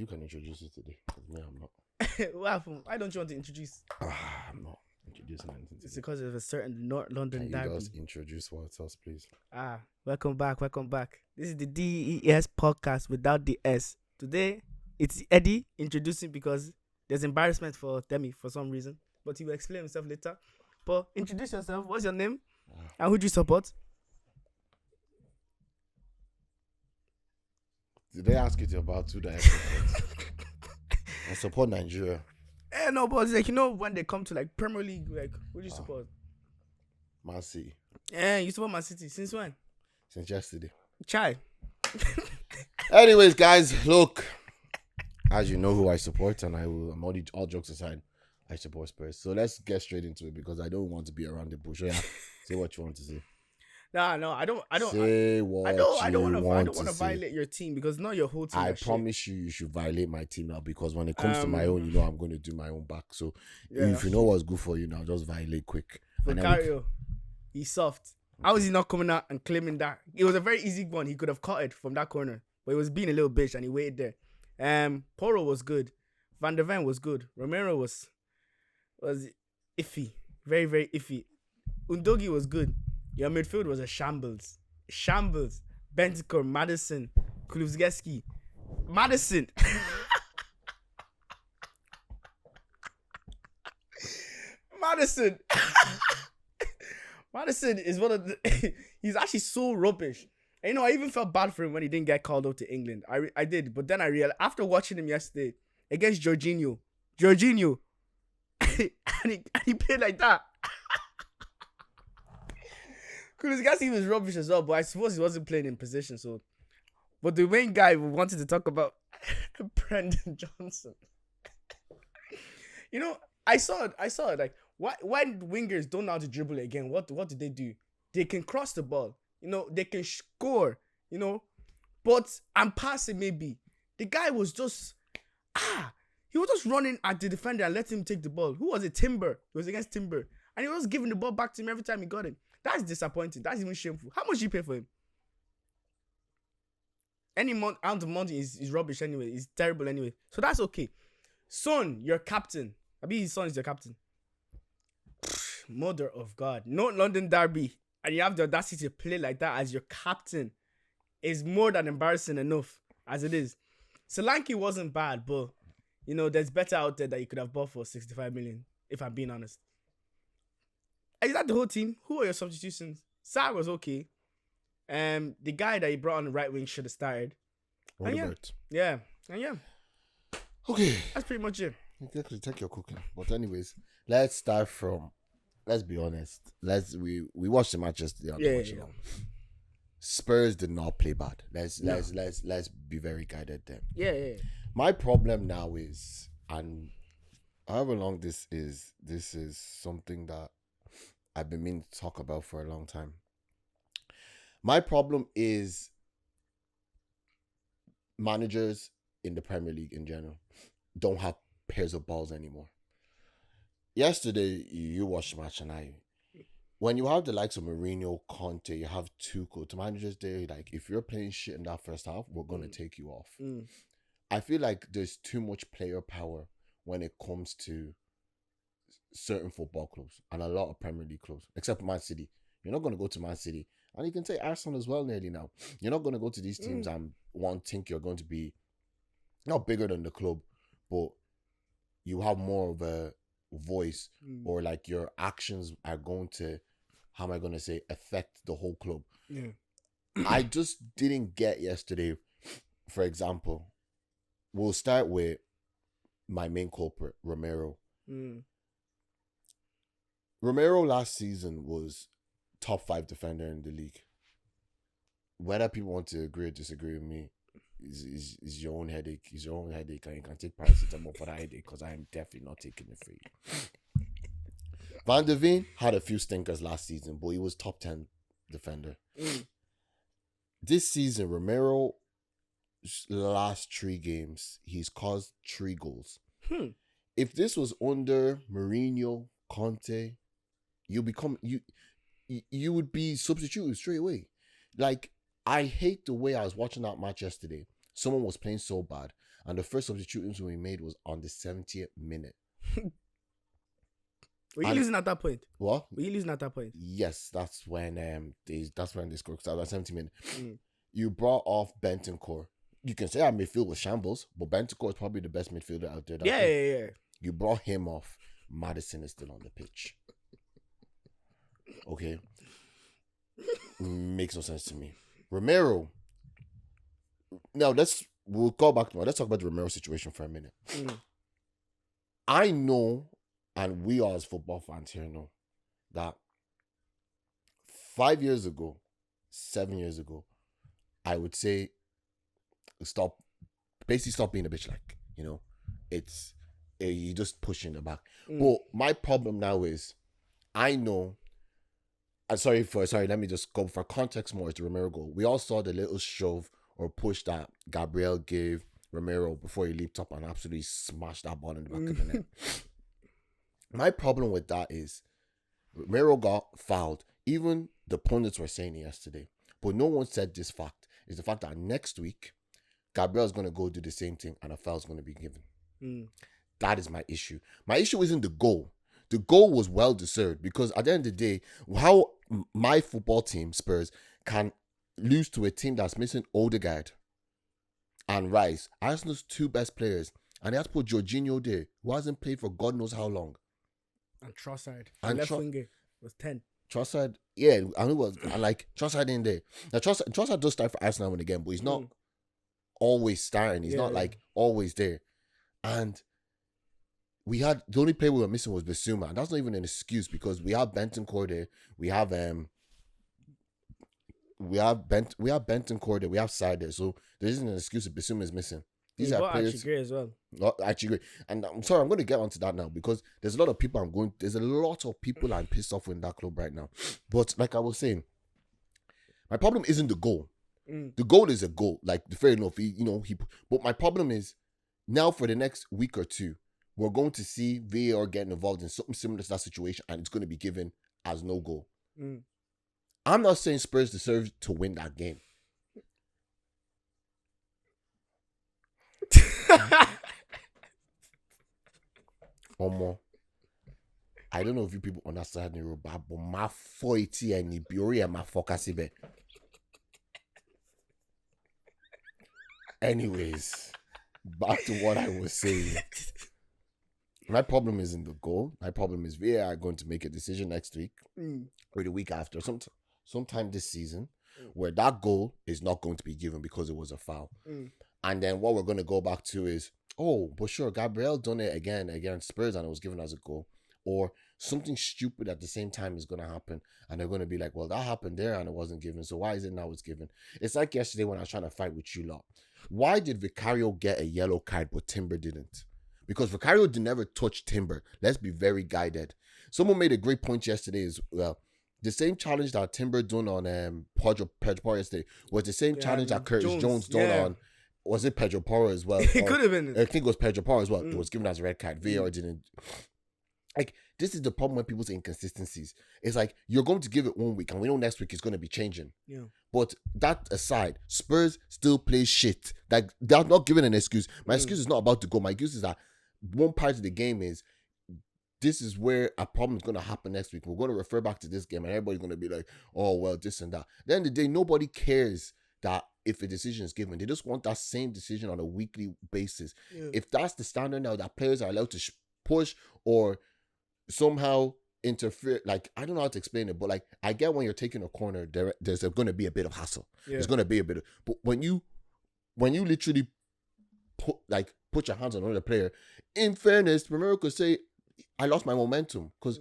you can introduce it today. Because me, I'm not. What happened? Why don't you want to introduce? I'm not introducing anything It's today. because of a certain North London Can you derby. just introduce what else, please? Welcome back. This is the DES podcast without the S. Today, it's Eddie introducing because there's embarrassment for Demi for some reason. But he will explain himself later. But introduce yourself. What's your name? And who do you support? Did they ask you to about two that I support Nigeria. No, but it's like, when they come to like Premier League, like, who do you support? Man City. You support Man City. Since when? Since yesterday. Chai. Anyways, guys, look. As you know who I support, and all jokes aside, I support Spurs. So let's get straight into it because I don't want to be around the bush. Yeah, say what you want to say. No, I don't. Say what you want to say. I don't want to violate your team because not your whole team. I promise you should violate my team now because when it comes to my own, I'm going to do my own back. So if you know what's good for you now, just violate quick. Vicario, he's soft. How is he not coming out and claiming that? It was a very easy one. He could have caught it from that corner, but he was being a little bitch and he waited there. Porro was good. Van der Ven was good. Romero was iffy. Very, very iffy. Undogi was good. Your midfield was a shambles. Bentancur, Madison, Kulusevski. Madison. Madison is one of the... he's actually so rubbish. And, I even felt bad for him when he didn't get called up to England. I did. But then I realized, after watching him yesterday, against Jorginho, and he played like that. Kulusevski was rubbish as well, but I suppose he wasn't playing in position. So, but the main guy we wanted to talk about, Brendan Johnson. I saw it. Like, when wingers don't know how to dribble it again, what do they do? They can cross the ball. They can score. But I'm passing maybe. The guy was just he was just running at the defender and let him take the ball. Who was it? Timber. It was against Timber, and he was giving the ball back to him every time he got it. That's disappointing. That's even shameful. How much do you pay for him? Any amount of money is rubbish anyway. It's terrible anyway. So that's okay. Son, your captain. His son is your captain. Mother of God. No London derby. And you have the audacity to play like that as your captain. Is more than embarrassing enough as it is. Solanke wasn't bad, but, there's better out there that you could have bought for 65 million, if I'm being honest. Is that the whole team? Who are your substitutions? Sarr was okay. The guy that he brought on the right wing should have started. Yeah. Okay. That's pretty much it. Exactly. Take your cooking. But anyways, let's start from. Let's be honest. We watched the match yesterday. Yeah. Spurs did not play bad. Let's be very guided then. Yeah. My problem now is, and however long this is something that I've been meaning to talk about for a long time. My problem is managers in the Premier League in general don't have pairs of balls anymore. Yesterday, you watched the match and when you have the likes of Mourinho, Conte, you have two good managers there. Like, if you're playing shit in that first half, we're going to take you off. I feel like there's too much player power when it comes to certain football clubs and a lot of Premier League clubs, except Man City. You're not going to go to Man City. And you can say Arsenal as well nearly now. You're not going to go to these teams and think you're going to be not bigger than the club, but you have more of a voice or like your actions are going to, how am I going to say, affect the whole club. Yeah. I just didn't get yesterday, for example, we'll start with my main culprit, Romero. Romero last season was top 5 defender in the league. Whether people want to agree or disagree with me is your own headache. It's your own headache, and you can take paracetamol for that headache because I am definitely not taking it for you. Van der Ven had a few stinkers last season, but he was top 10 defender. This season, Romero last 3 games, he's caused 3 goals. If this was under Mourinho, Conte, you would be substituted straight away. Like, I hate the way I was watching that match yesterday. Someone was playing so bad, and the first substitution we made was on the 70th minute. Were you losing at that point? What? Were you losing at that point? Yes, that's when they scored. That was 70 minutes. You brought off Bentancur. You can say our midfield was shambles, but Bentancur is probably the best midfielder out there. Yeah. You brought him off. Maddison is still on the pitch. Okay. Makes no sense to me. Romero. Now we'll go back to let's talk about the Romero situation for a minute. I know, and we are as football fans here know, that 7 years ago, I would say stop being a bitch, like, you know, it's you just pushing the back. But my problem now is, I know. Let me just go for context more to Romero goal. We all saw the little shove or push that Gabriel gave Romero before he leaped up and absolutely smashed that ball in the back of the net. My problem with that is Romero got fouled. Even the pundits were saying it yesterday, but no one said this fact. Is the fact that next week Gabriel's going to go do the same thing and a foul's going to be given. That is my issue. My issue isn't the goal. The goal was well deserved, because at the end of the day, how my football team, Spurs, can lose to a team that's missing Odegaard and Rice, Arsenal's two best players, and they have to put Jorginho there, who hasn't played for God knows how long. And Trossard. And left winger was 10. Trossard, yeah, and it was, and like, Trossard in there. Now, Trossard does start for Arsenal again, but he's not always starting. He's not like always there. And we had, the only player we were missing was Bissouma, and that's not even an excuse, because we have Bentancur there, we have Bentancur there, we have Side there, so there isn't an excuse if Bissouma is missing. These are players. Actually great as well. Actually great, and I'm sorry, I'm going to get onto that now, because there's a lot of people I'm pissed off with in that club right now. But like I was saying, my problem isn't the goal. The goal is a goal, like, fair enough. But my problem is, now for the next week or two, we're going to see VAR getting involved in something similar to that situation, and it's going to be given as no goal. I'm not saying Spurs deserve to win that game. Omo, I don't know if you people understand Yoruba, but my 40 and Ibori and my focus. Anyways, back to what I was saying. My problem isn't the goal. My problem is we are going to make a decision next week or the week after, sometime this season, where that goal is not going to be given because it was a foul. And then what we're going to go back to is, but sure, Gabriel done it again against Spurs and it was given as a goal. Or something stupid at the same time is going to happen. And they're going to be like, well, that happened there and it wasn't given. So why is it now it's given? It's like yesterday when I was trying to fight with you lot. Why did Vicario get a yellow card but Timber didn't? Because Vicario did never touch Timber. Let's be very guided. Someone made a great point yesterday as well. The same challenge that Timber done on Pedro Porro yesterday was the same challenge that Curtis Jones done on. Was it Pedro Porro as well? It could have been. I think it was Pedro Porro as well. It was given as a red card. VAR didn't. Like, this is the problem with people's inconsistencies. It's like, you're going to give it 1 week and we know next week is going to be changing. Yeah. But that aside, Spurs still play shit. Like, they're not giving an excuse. My excuse is not about to go. My excuse is that one part of the game is, this is where a problem is going to happen next week. We're going to refer back to this game and everybody's going to be like, oh, well, this and that. At the end of the day, nobody cares that if a decision is given. They just want that same decision on a weekly basis. Yeah. If that's the standard now, that players are allowed to push or somehow interfere, like, I don't know how to explain it, but like, I get when you're taking a corner, there's going to be a bit of hassle. Yeah. There's going to be a bit of, but when you literally put your hands on another player, in fairness, Romero could say, I lost my momentum, because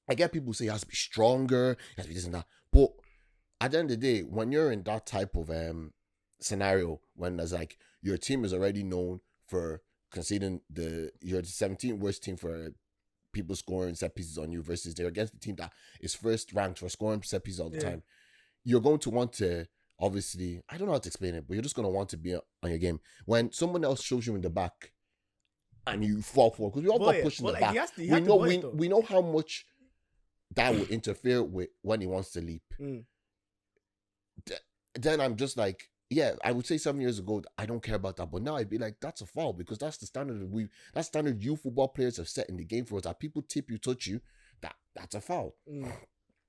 I get people say it has to be stronger, it has to be this and that, but at the end of the day, when you're in that type of scenario, when there's like, your team is already known for conceding you're the 17th worst team for people scoring set pieces on you, versus they're against the team that is first ranked for scoring set pieces all the time, you're going to want to, obviously, I don't know how to explain it, but you're just going to want to be on your game. When someone else shows you in the back and you fall forward, because we all got pushed in the back, we know how much that will interfere with when he wants to leap. Then I'm just like, I would say 7 years ago, I don't care about that. But now I'd be like, that's a foul because that's the standard that's standard you football players have set in the game for us. That people tip you, touch you, that's a foul.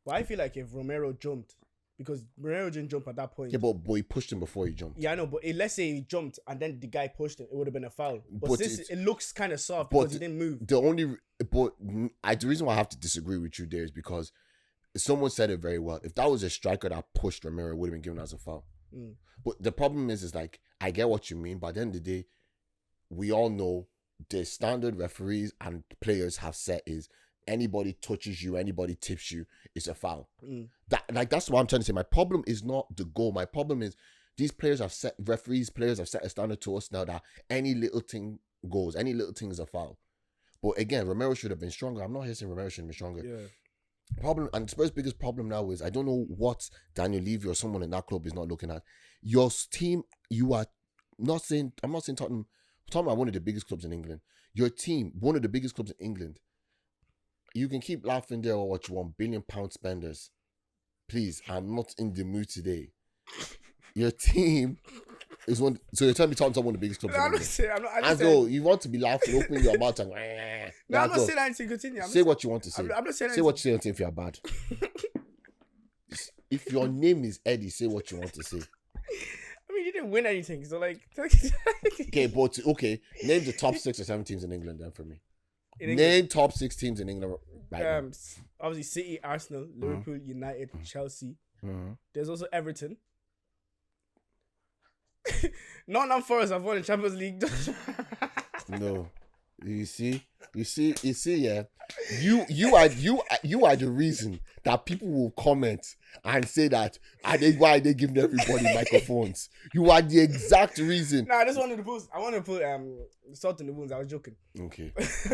But I feel like if Romero jumped, because Romero didn't jump at that point. Yeah, but he pushed him before he jumped. Yeah, I know, but let's say he jumped and then the guy pushed him, it would have been a foul. But it looks kind of soft because he didn't move. The reason why I have to disagree with you there is because someone said it very well. If that was a striker that pushed Romero, it would have been given as a foul. But the problem is like, I get what you mean, but at the end of the day, we all know the standard referees and players have set is anybody touches you, anybody tips you, it's a foul. That's what I'm trying to say. My problem is not the goal. My problem is these players have set a standard to us now that any little thing goes, any little thing is a foul. But again, Romero should have been stronger. I'm not here saying Romero should have been stronger. Yeah. Problem, and Spurs' biggest problem now is I don't know what Daniel Levy or someone in that club is not looking at. Your team, I'm not saying Tottenham. Tottenham are one of the biggest clubs in England. Your team, one of the biggest clubs in England. You can keep laughing there or what you want, £1 billion spenders. Please, I'm not in the mood today. Your team is one. So you're telling me Tottenham's one of the biggest clubs in England. As though you want to be laughing, opening your mouth and. No, I'm not saying anything. Continue. Say what you want to say. I'm not saying anything. Say what you say if you're bad. If your name is Eddie, say what you want to say. I mean, you didn't win anything, so like. Okay. Name the top 6 or 7 teams in England then for me. Name top 6 teams in England right now. Obviously, City, Arsenal, Liverpool, United, Chelsea. There's also Everton. Nottingham Forest have won the Champions League. No. You see, yeah. You are the reason that people will comment and say that why are they giving everybody microphones? You are the exact reason. Nah, I just wanted to post. I wanted to put salt in the wounds. I was joking. Okay.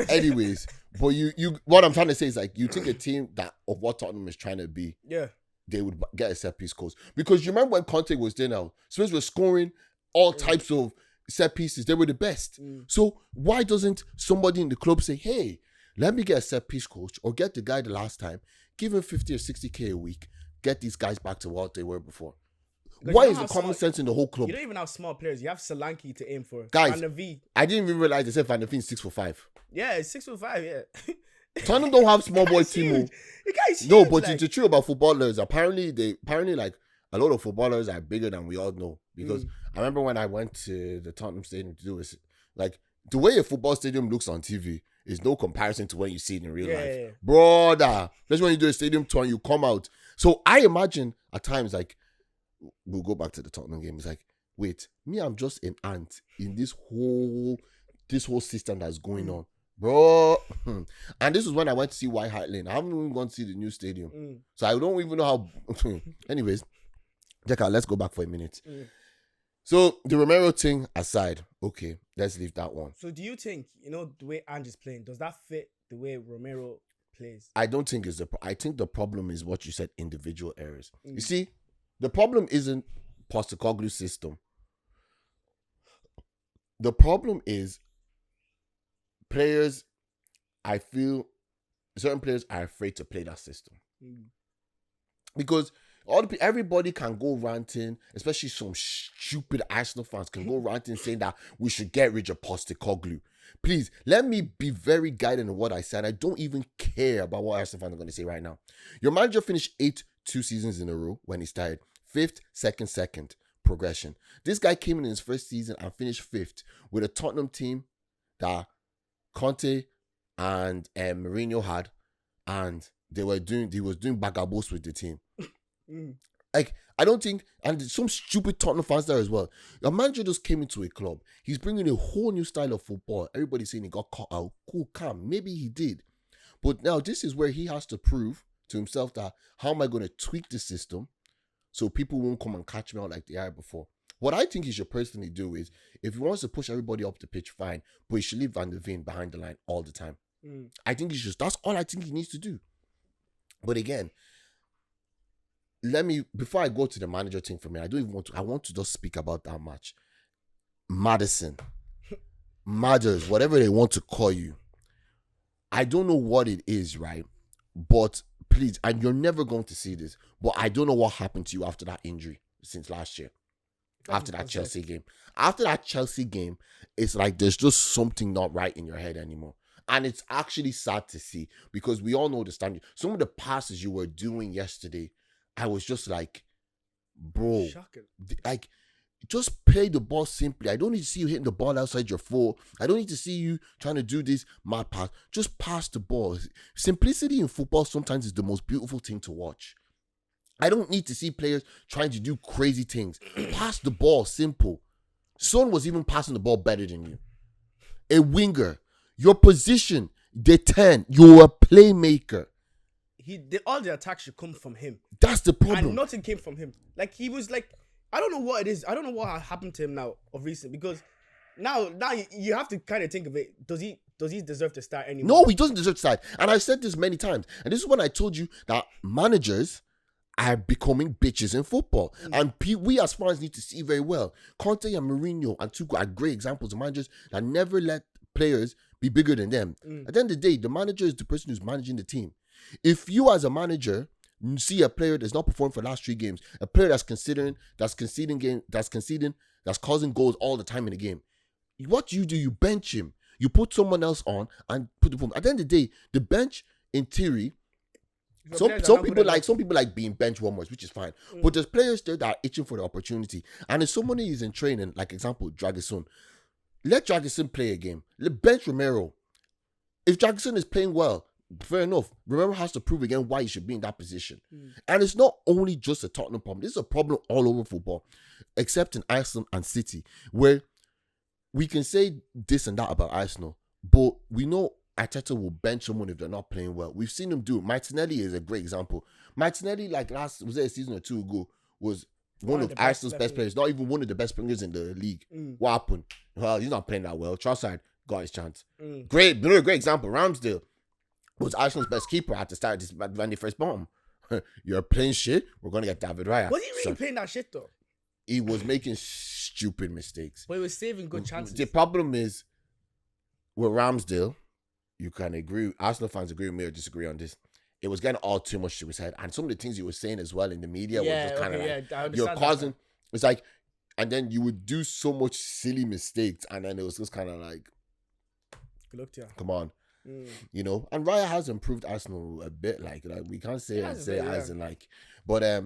Anyways, but you what I'm trying to say is like you think a team that of what Tottenham is trying to be, they would get a set piece coach. Because you remember when Conte was there now, Spurs were scoring all types of set pieces. They were the best. So why doesn't somebody in the club say, hey, let me get a set piece coach or get the guy the last time, give him 50 or 60K a week, get these guys back to what they were before? Why is the common sense in the whole club? You don't even have small players. You have Solanke to aim for. Guys, Van der Veer. I didn't even realize they said Van der Veer is 6'5". Yeah, it's 6'5", yeah. Tottenham don't have small boy team. The guy's huge. No, but it's true about footballers. Apparently like a lot of footballers are bigger than we all know. Because I remember when I went to the Tottenham Stadium to do it, like the way a football stadium looks on TV is no comparison to when you see it in real life. Yeah. Brother, that's when you do a stadium tour and you come out. So I imagine at times, like, we'll go back to the Tottenham game. It's like, wait, me, I'm just an ant in this whole system that's going on. Bro. And this was when I went to see White Hart Lane. I haven't even gone to see the new stadium. So I don't even know how. Anyways, Jekka, let's go back for a minute. So the Romero thing aside, okay, let's leave that one. So do you think, the way Ange is playing, does that fit the way Romero plays? I don't think I think the problem is what you said, individual errors. You see, the problem isn't Postecoglou's system. The problem is players, I feel certain players are afraid to play that system. Because everybody can go ranting, especially some stupid Arsenal fans can go ranting saying that we should get rid of Postecoglou. Please, let me be very guided in what I said. I don't even care about what Arsenal fans are going to say right now. Your manager finished 2 seasons in a row when he started. 5th, 2nd, progression. This guy came in his first season and finished 5th with a Tottenham team that Conte and Mourinho had, and he was doing bagabos with the team. Like, I don't think, and some stupid Tottenham fans there as well. A manager just came into a club. He's bringing a whole new style of football. Everybody's saying he got caught out. Cool, calm. Maybe he did. But now this is where he has to prove to himself that how am I going to tweak the system so people won't come and catch me out like they are before. What I think he should personally do is, if he wants to push everybody up the pitch, fine. But he should leave Van der Veer behind the line all the time. I think that's all I think he needs to do. But again, before I go to the manager thing for me, I want to just speak about that match. Maddison, Madders, whatever they want to call you. I don't know what it is, right? But please, and you're never going to see this, but I don't know what happened to you after that injury since last year. after that 100%. Chelsea game. After that Chelsea game, it's like there's just something not right in your head anymore. And it's actually sad to see because we all know the standard. Some of the passes you were doing yesterday, I was just like, bro, Shocking. like, just play the ball simply. I don't need to see you hitting the ball outside your foot. I don't need to see you trying to do this mad pass. Just pass the ball. Simplicity in football sometimes is the most beautiful thing to watch. I don't need to see players trying to do crazy things. Pass the ball, simple. Son was even passing the ball better than you. A winger, your position, the 10, you're a playmaker. All the attacks should come from him. That's the problem. And nothing came from him. Like, he was like, I don't know what it is. I don't know what happened to him now of recent, because now you have to kind of think of it. Does he deserve to start anymore? No, he doesn't deserve to start. And I've said this many times. And this is when I told you that managers are becoming bitches in football. And we as fans need to see very well. Conte and Mourinho and Tuchel are great examples of managers that never let players be bigger than them. At the end of the day, the manager is the person who's managing the team. If you as a manager see a player that's not performed for the last 3 games, a player that's causing goals all the time in the game, what do? You bench him. You put someone else on and put the boom. At the end of the day, the bench, in theory, some people like being bench warmers, which is fine. But there's players there that are itching for the opportunity. And if somebody is in training, like example, Dragusin, let Dragusin play a game. Let bench Romero. If Dragusin is playing well, fair enough. Romero has to prove again why he should be in that position. And it's not only just a Tottenham problem. This is a problem all over football, except in Arsenal and City, where we can say this and that about Arsenal, but we know Arteta will bench someone if they're not playing well. We've seen him do it. Martinelli is a great example. Martinelli, like was it a season or 2 ago, was one of Arsenal's best players, not even one of the best players in the league. What happened? Well, he's not playing that well. Trossard got his chance. Great example. Ramsdale was Arsenal's best keeper at the start of this when they first bought him. You're playing shit, we're going to get David Raya. Was he really playing that shit though? He was making stupid mistakes. But he was saving good chances. The problem is, with Ramsdale, you can agree, Arsenal fans agree with me or disagree on this. It was getting all too much to his head. And some of the things he was saying as well in the media was just kind of you're causing, it's like, and then you would do so much silly mistakes, and then it was just kind of like, good luck to you. Come on. You know, and Raya has improved Arsenal a bit, like we can't say but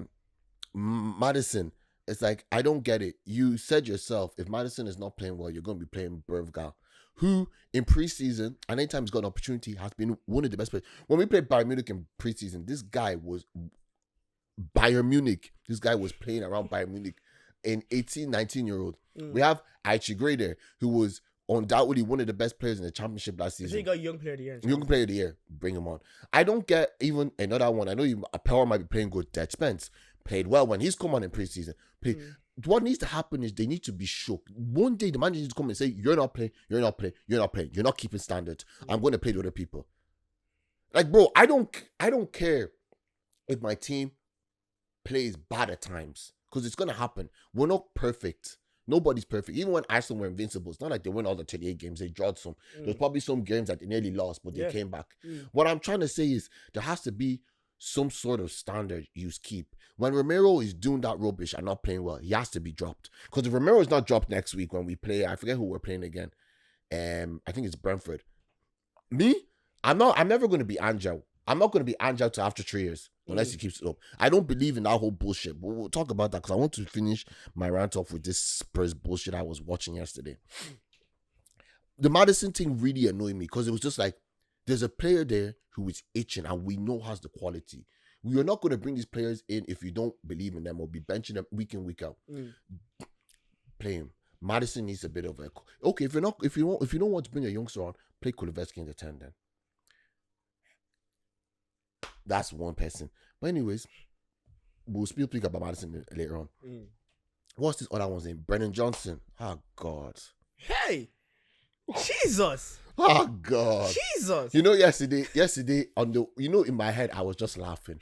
Maddison, it's like, I don't get it. You said yourself, if Maddison is not playing well, you're going to be playing Bergvall, who in preseason, and anytime he's got an opportunity, has been one of the best players. When we played Bayern Munich in preseason, this guy was playing around Bayern Munich, an 18, 19-year-old. We have Aichi Gray there, who was undoubtedly one of the best players in the championship last season. So he got Young Player of the Year. Young Player of the Year, bring him on. I don't get even another one. I know Power might be playing good. Dead Spence played well when he's come on in preseason. What needs to happen is they need to be shook. One day the manager needs to come and say, you're not playing, you're not keeping standards. I'm going to play with other people. Like, bro, I don't care if my team plays bad at times, because it's going to happen. We're not perfect. Nobody's perfect. Even when Arsenal were invincible, it's not like they win all the 38 games. They drawed some. There's probably some games that they nearly lost, but they came back. What I'm trying to say is there has to be some sort of standard you keep. When Romero is doing that rubbish and not playing well, he has to be dropped. Because if Romero is not dropped next week when we play, I forget who we're playing again. I think it's Brentford. I'm never going to be Angel. I'm not going to be Angel till after 3 years, unless he keeps it up. I don't believe in that whole bullshit. But we'll talk about that, because I want to finish my rant off with this Spurs bullshit I was watching yesterday. The Maddison thing really annoyed me, because it was just like, there's a player there who is itching and we know has the quality. We are not going to bring these players in if you don't believe in them or be benching them week in, week out. Play him. Maddison needs a bit of a... Okay, if you don't want to bring a youngster on, play Kulusevski in the 10 then. That's one person. But anyways, we'll speak about Maddison later on. What's this other one's name? Brennan Johnson. Oh, God. Hey! Jesus! Oh, God. Jesus! You know, yesterday, in my head, I was just laughing.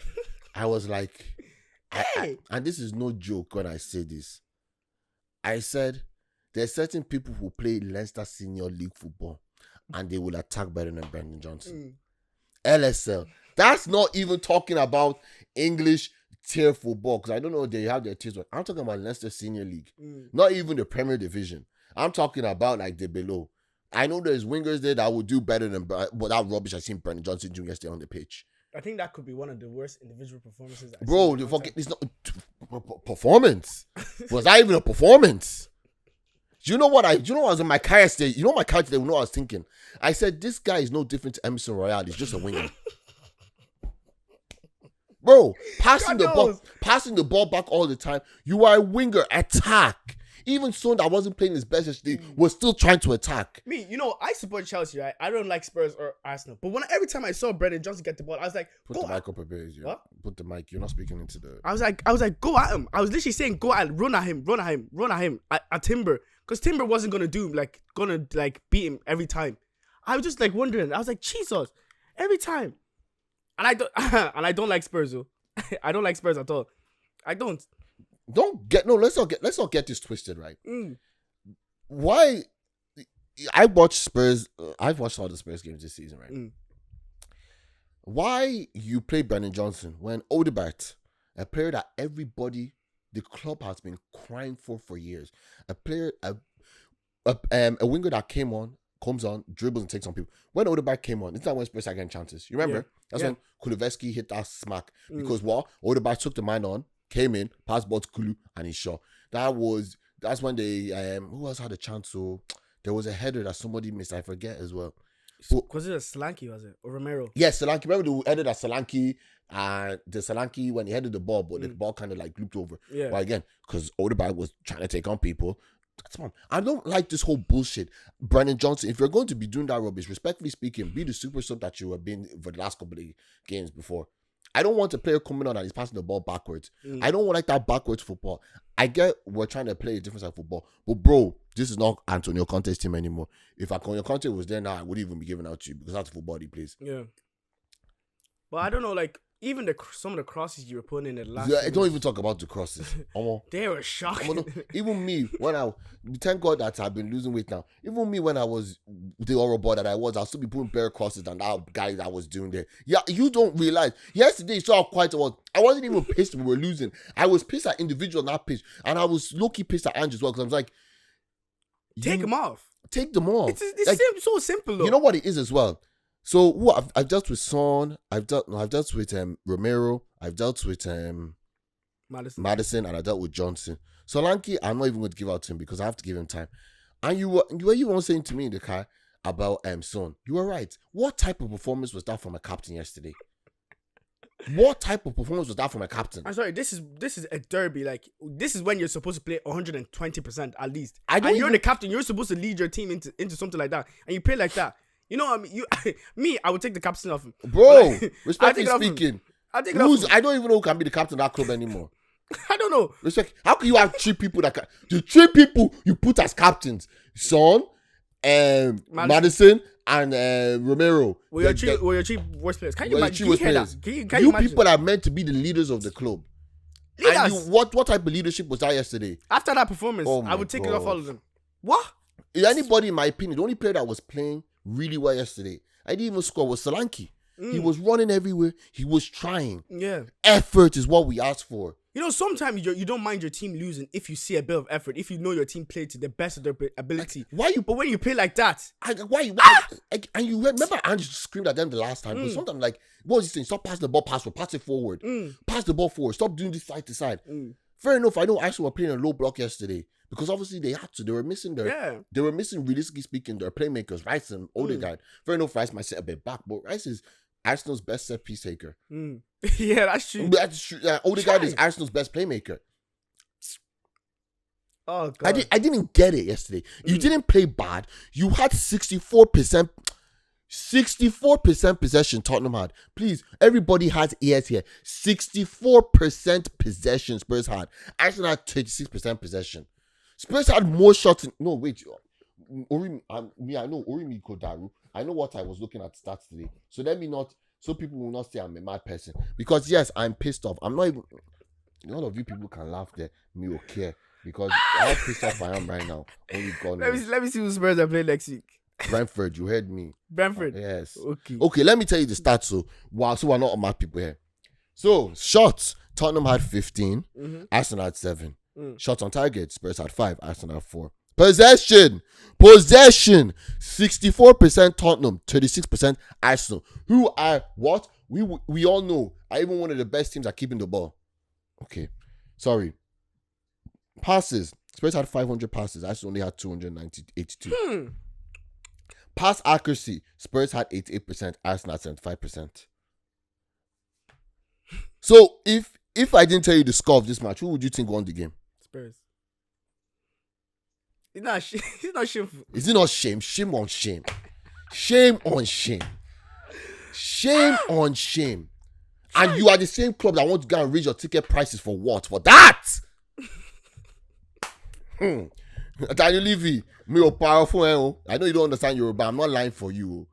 I was like... Hey! And this is no joke when I say this. I said, there's certain people who play Leicester Senior League football and they will attack better than Brendan Johnson. LSL. That's not even talking about English tier football because I don't know they have their tiers. But I'm talking about Leicester Senior League, not even the Premier Division. I'm talking about like the below. I know there's wingers there that would do better than but that rubbish I seen Brendan Johnson do yesterday on the pitch. I think that could be one of the worst individual performances. Bro, it's not performance. Was that even a performance? Do you know what I was in my car state? You know my car today, you know what I was thinking? I said, this guy is no different to Emerson Royale. He's just a winger. Bro, passing the ball back all the time. You are a winger. Attack. Even Son that wasn't playing his best yesterday was still trying to attack. Me, I support Chelsea, right? I don't like Spurs or Arsenal. But every time I saw Brendan Johnson get the ball, I was like, Put the mic up a bit. What? Put the mic. You're not speaking into the... I was like, go at him. I was literally saying, go at him. Run at him. At Timber. Because Timber wasn't going to beat him every time. I was just like wondering. I was like, Jesus. Every time. And I don't like Spurs, though. I don't like Spurs at all. I don't. Let's not get this twisted, right? Why? I've watched all the Spurs games this season, right? Why you play Brendan Johnson when Odegaard, a player that everybody, the club has been crying for years, a player, a winger that comes on, dribbles and takes on people. When Odegaard came on, it's not when Spurs are getting chances. You remember? That's when Kulusevski hit that smack because Odegaard took the man on. Came in, passed ball to Kulu, and he shot. That's when they who else had a chance? So there was a header that somebody missed. I forget as well. Was it a Solanke? Was it or Romero? Yes, Solanke. Remember the header that Solanke the Solanke when he headed the ball, but the ball kind of like looped over. Yeah. But again, because Odegaard was trying to take on people. That's fine. I don't like this whole bullshit. Brendan Johnson, if you're going to be doing that rubbish, respectfully speaking, be the super sub that you have been for the last couple of games before. I don't want a player coming on and he's passing the ball backwards. I don't want like that backwards football. I get we're trying to play a different side of football, but bro, this is not Antonio Conte's team anymore. If Antonio Conte was there now, I wouldn't even be giving out to you because that's the football he plays. Yeah. But I don't know, like even some of the crosses you were putting in the last. Yeah, don't even talk about the crosses. They were shocking. Even me, thank God that I've been losing weight now. Even me, when I was the oral boy that I'll still be putting better crosses than that guy that was doing there. Yeah, you don't realize. Yesterday, you saw how quiet it was. I wasn't even pissed we were losing. I was pissed at individual, not pitch. And I was low-key pissed at Ange as well because I was like, take them off. Take them off. It's like, so simple, though. You know what it is as well? So I've dealt with Son, I've dealt with Romero, I've dealt with Maddison, and I dealt with Johnson. Solanke, I'm not even going to give out to him because I have to give him time. And you were saying to me in the car about Son. You were right. What type of performance was that from a captain yesterday? What type of performance was that from a captain? I'm sorry, this is a derby. Like, this is when you're supposed to play 120% at least. You're the captain. You're supposed to lead your team into something like that. And you play like that. You know what I mean? I would take the captain off him. Bro, respectfully speaking, I don't even know who can be the captain of that club anymore. I don't know. How can you have three people the three people you put as captains? Son, Maddison, and Romero. Your three worst players. Can you imagine? You people are meant to be the leaders of the club. And what type of leadership was that yesterday? After that performance, I would take it off all of them. What? Anybody, in my opinion, the only player that was playing really well yesterday, I didn't even score, was Solanke. He was running everywhere. He was trying. Yeah. Effort is what we asked for. You know, sometimes you don't mind your team losing if you see a bit of effort, if you know your team played to the best of their ability. But when you play like that, and you remember Ange screamed at them the last time. But sometimes what was he saying? Stop passing the ball, pass it forward. Pass the ball forward. Stop doing this side to side. Fair enough. I know Arsenal were playing a low block yesterday because obviously they had to. They were missing realistically speaking, their playmakers, Rice and Odegaard. Fair enough, Rice might sit a bit back, but Rice is Arsenal's best set piece taker. Yeah, that's true. Odegaard is Arsenal's best playmaker. Oh God, I didn't get it yesterday. You didn't play bad. You had 64% possession. Tottenham had. Please, everybody has ears here. 64% possession Spurs had. Arsenal had 36% possession. Spurs had more shots. No, wait. I know Orimi Kodaru. I know what I was looking at stats today. So people will not say I'm a mad person. Because yes, I'm pissed off. I'm not even. None of you people can laugh there. Me will care. Because how pissed off I am right now. Only God knows. Let me see who Spurs are playing next week. Brentford, you heard me. Brentford? Yes. Okay. Okay, let me tell you the stats so we're not mad people here. So, shots, Tottenham had 15, Mm-hmm. Arsenal had 7. Shots on target, Spurs had 5, Arsenal had 4. Possession, 64% Tottenham, 36% Arsenal. Who are what? We all know are even one of the best teams at keeping the ball. Okay, sorry. Passes, Spurs had 500 passes, Arsenal only had 282. Pass accuracy, Spurs had 88%, Arsenal had 75%. So if I didn't tell you the score of this match, who would you think won the game? Spurs. It's not shameful. Is it not shame? Shame on shame. Shame on shame. Shame on shame. And you are the same club that want to go and raise your ticket prices for what? For that? Daniel Levy, me powerful. I know you don't understand Yoruba. I'm not lying for you.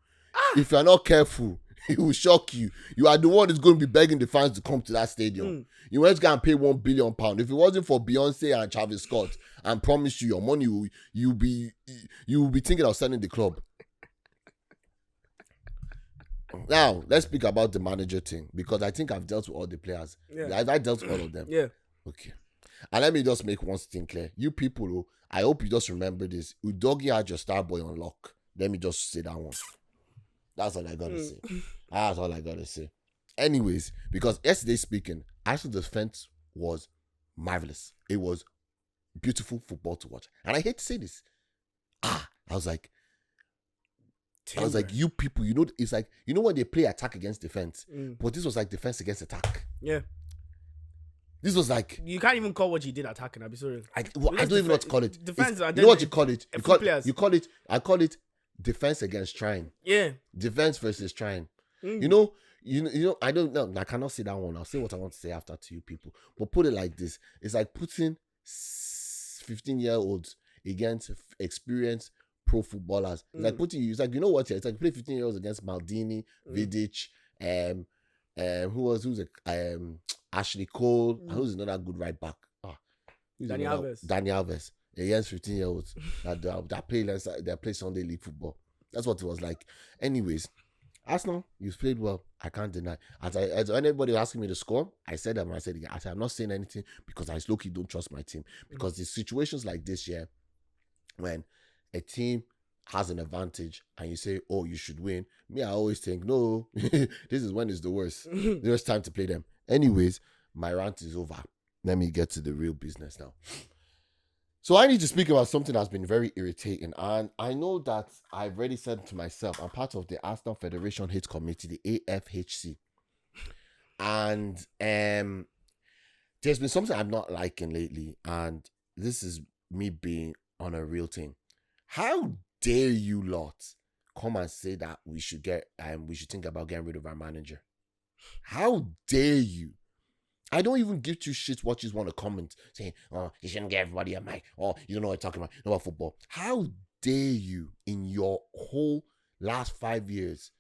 If you're not careful, it will shock you. You are the one that's going to be begging the fans to come to that stadium. You went to go and pay £1 billion. If it wasn't for Beyonce and Travis Scott, I promise you, your money you'll be thinking of selling the club. Now let's speak about the manager thing because I think I've dealt with all the players. Yeah. I dealt with all of them. Yeah. Okay. And let me just make one thing clear. You people, I hope you just remember this. Udogie had your star boy on lock. Let me just say that one. That's all I gotta say. That's all I gotta say. Anyways, because yesterday speaking, Arsenal's defense was marvelous. It was beautiful football to watch. And I hate to say this. I was like, you people, it's like, when they play attack against defense, but this was like defense against attack. Yeah. This was like, you can't even call what you did attacking. I'll be sorry. I don't even know what to call it. Defense. You know what you call it? I call it defense against trying. Yeah. Defense versus trying. You know, I don't know. I cannot say that one. I'll say what I want to say after to you people. But put it like this. It's like putting 15-year-olds against experienced pro footballers. It's like it's like, you know what? It's like play 15-year-olds against Maldini, Vidic, Ashley Cole, and who's another good right back? Danny Alves. Against 15-year-olds that play Sunday League football. That's what it was like. Anyways, Arsenal, you've played well. I can't deny. As anybody asking me the score, I said that. I said I'm not saying anything because I low-key don't trust my team. Because the situations like this, when a team has an advantage and you say, oh, you should win. Me, I always think, no, this is when it's the worst. There's time to play them. Anyways, my rant is over. Let me get to the real business now. So I need to speak about something that's been very irritating. And I know that I've already said to myself, I'm part of the Arsenal Federation Hate Committee, the AFHC. And there's been something I'm not liking lately. And this is me being on a real thing. How dare you lot come and say that we should think about getting rid of our manager? How dare you? I don't even give two shits what you want to comment saying, oh, you shouldn't give everybody a mic. Oh, you don't know what I'm talking about football. How dare you in your whole last 5 years,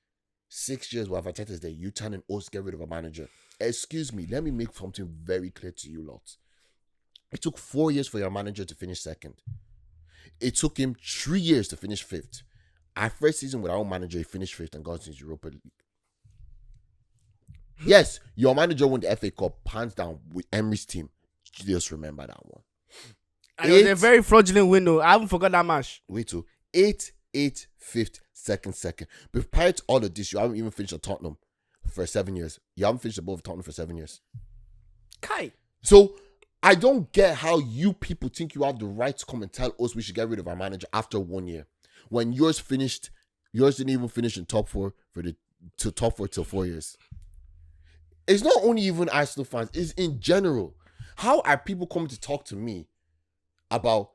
6 years where Arteta's there, you turn and us get rid of a manager? Excuse me, let me make something very clear to you lot. It took 4 years for your manager to finish second. It took him 3 years to finish fifth. Our first season with our own manager, he finished fifth and got into Europa League. Yes, your manager won the FA Cup hands down with Emery's team. Just remember that one. And it was a very fraudulent window. I haven't forgot that match. Wait till 8, 5th, second. But prior to all of this, you haven't even finished at Tottenham for 7 years. You haven't finished above Tottenham for 7 years. Kai. So I don't get how you people think you have the right to come and tell us we should get rid of our manager after 1 year. When yours didn't even finish in top four till 4 years. It's not only even Arsenal fans, it's in general. How are people coming to talk to me about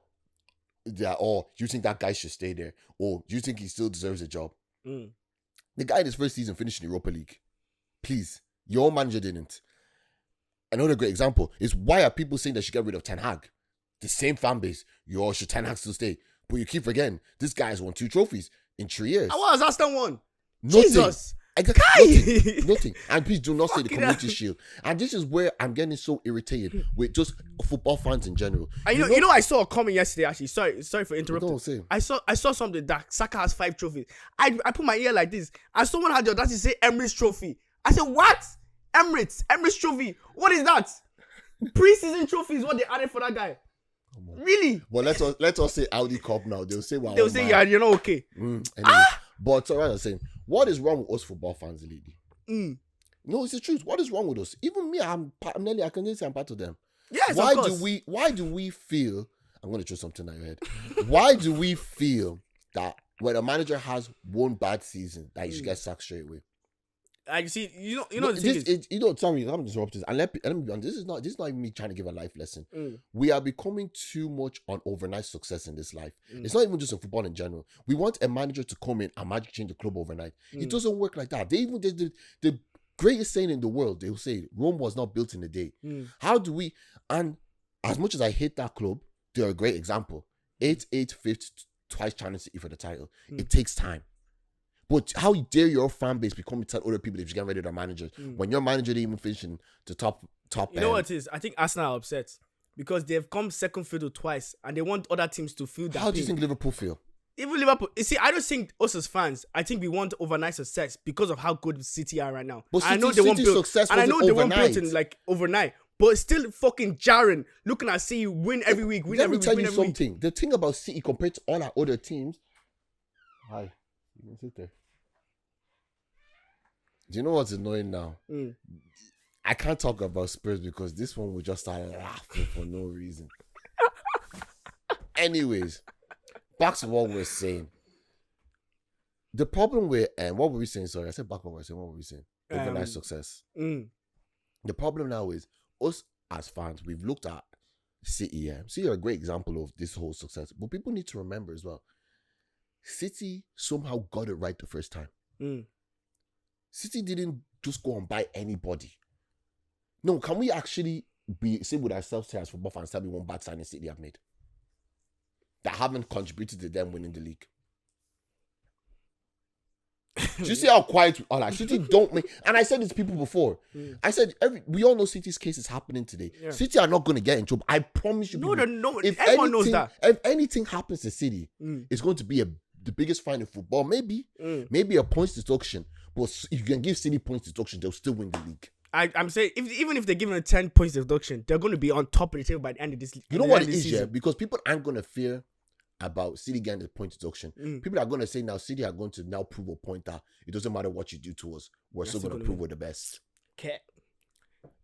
that? Oh, do you think that guy should stay there? Or do you think he still deserves a job? The guy in his first season finished in the Europa League. Please, your own manager didn't. Another great example is why are people saying they should get rid of Ten Hag? The same fan base. Should Ten Hag still stay? But you keep forgetting, this guy has won 2 trophies in 3 years. What has Aston won? Nothing. Jesus. Nothing. And please do not say the Community Shield. And this is where I'm getting so irritated with just football fans in general. And you know, I saw a comment yesterday. Actually, sorry for interrupting. Don't say. I saw something that Saka has 5 trophies. I put my ear like this, and someone had the audacity to say Emery's trophy. I said, what? Emirates trophy. What is that? Pre-season trophy is what they added for that guy. Really? But let us say Audi Cup now. They'll say, They'll say, yeah, you're not okay. Anyway, but so I'm saying, what is wrong with us football fans, lady? No, it's the truth. What is wrong with us? Even me, I can say I'm part of them. Yes, why of course. Why do we feel? I'm going to throw something at your head. Why do we feel that when a manager has one bad season, that he should get sacked straight away? You see, you know, sorry, I'm disrupting. And let me be honest. This is not even me trying to give a life lesson. We are becoming too much on overnight success in this life. It's not even just in football in general. We want a manager to come in and magic change the club overnight. It doesn't work like that. They even did the greatest saying in the world. They will say Rome was not built in a day. How do we? And as much as I hate that club, they're a great example. 8-8, fifth, twice challenge City for the title. It takes time. But how dare your fan base become tell other people if you get ready to their managers when your manager didn't even finish in the top You know what it is? I think Arsenal are upset because they've come second fiddle twice and they want other teams to feel that. How do you think Liverpool feel? Even Liverpool, you see, I don't think us as fans, I think we want overnight success because of how good City are right now. But I know they won't build, success and I know they won't overnight. build in like overnight. But it's still fucking jarring looking at City win every week, win Let every me week, tell win you every something. week. The thing about City compared to all our other teams. Hi, you can sit there. Do you know what's annoying now? I can't talk about Spurs because this one will just start laughing for no reason. Anyways, back to what we're saying. The problem with what were we saying? Sorry, I said back what we're saying. What were we saying? Overnight success. The problem now is us as fans. We've looked at City. Yeah, City are a great example of this whole success. But people need to remember as well. City somehow got it right the first time. City didn't just go and buy anybody. No, can we actually say with ourselves here as football fans, tell me one bad signing City have made that haven't contributed to them winning the league? Do you see how quiet we are? Like, City don't make, and I said this to people before. I said we all know City's case is happening today. Yeah. City are not going to get in trouble. I promise you. No, if everyone knows that. If anything happens to City, it's going to be the biggest fine in football. Maybe a points deduction. But if you can give City points deduction, they'll still win the league. I'm saying even if they're given a 10 points deduction, they're going to be on top of the table by the end of this. You know what it is, yeah? Because people aren't going to fear about City getting the point deduction. People are going to say now City are going to now prove a point that it doesn't matter what you do to us, we're still going to prove we're the best. Okay.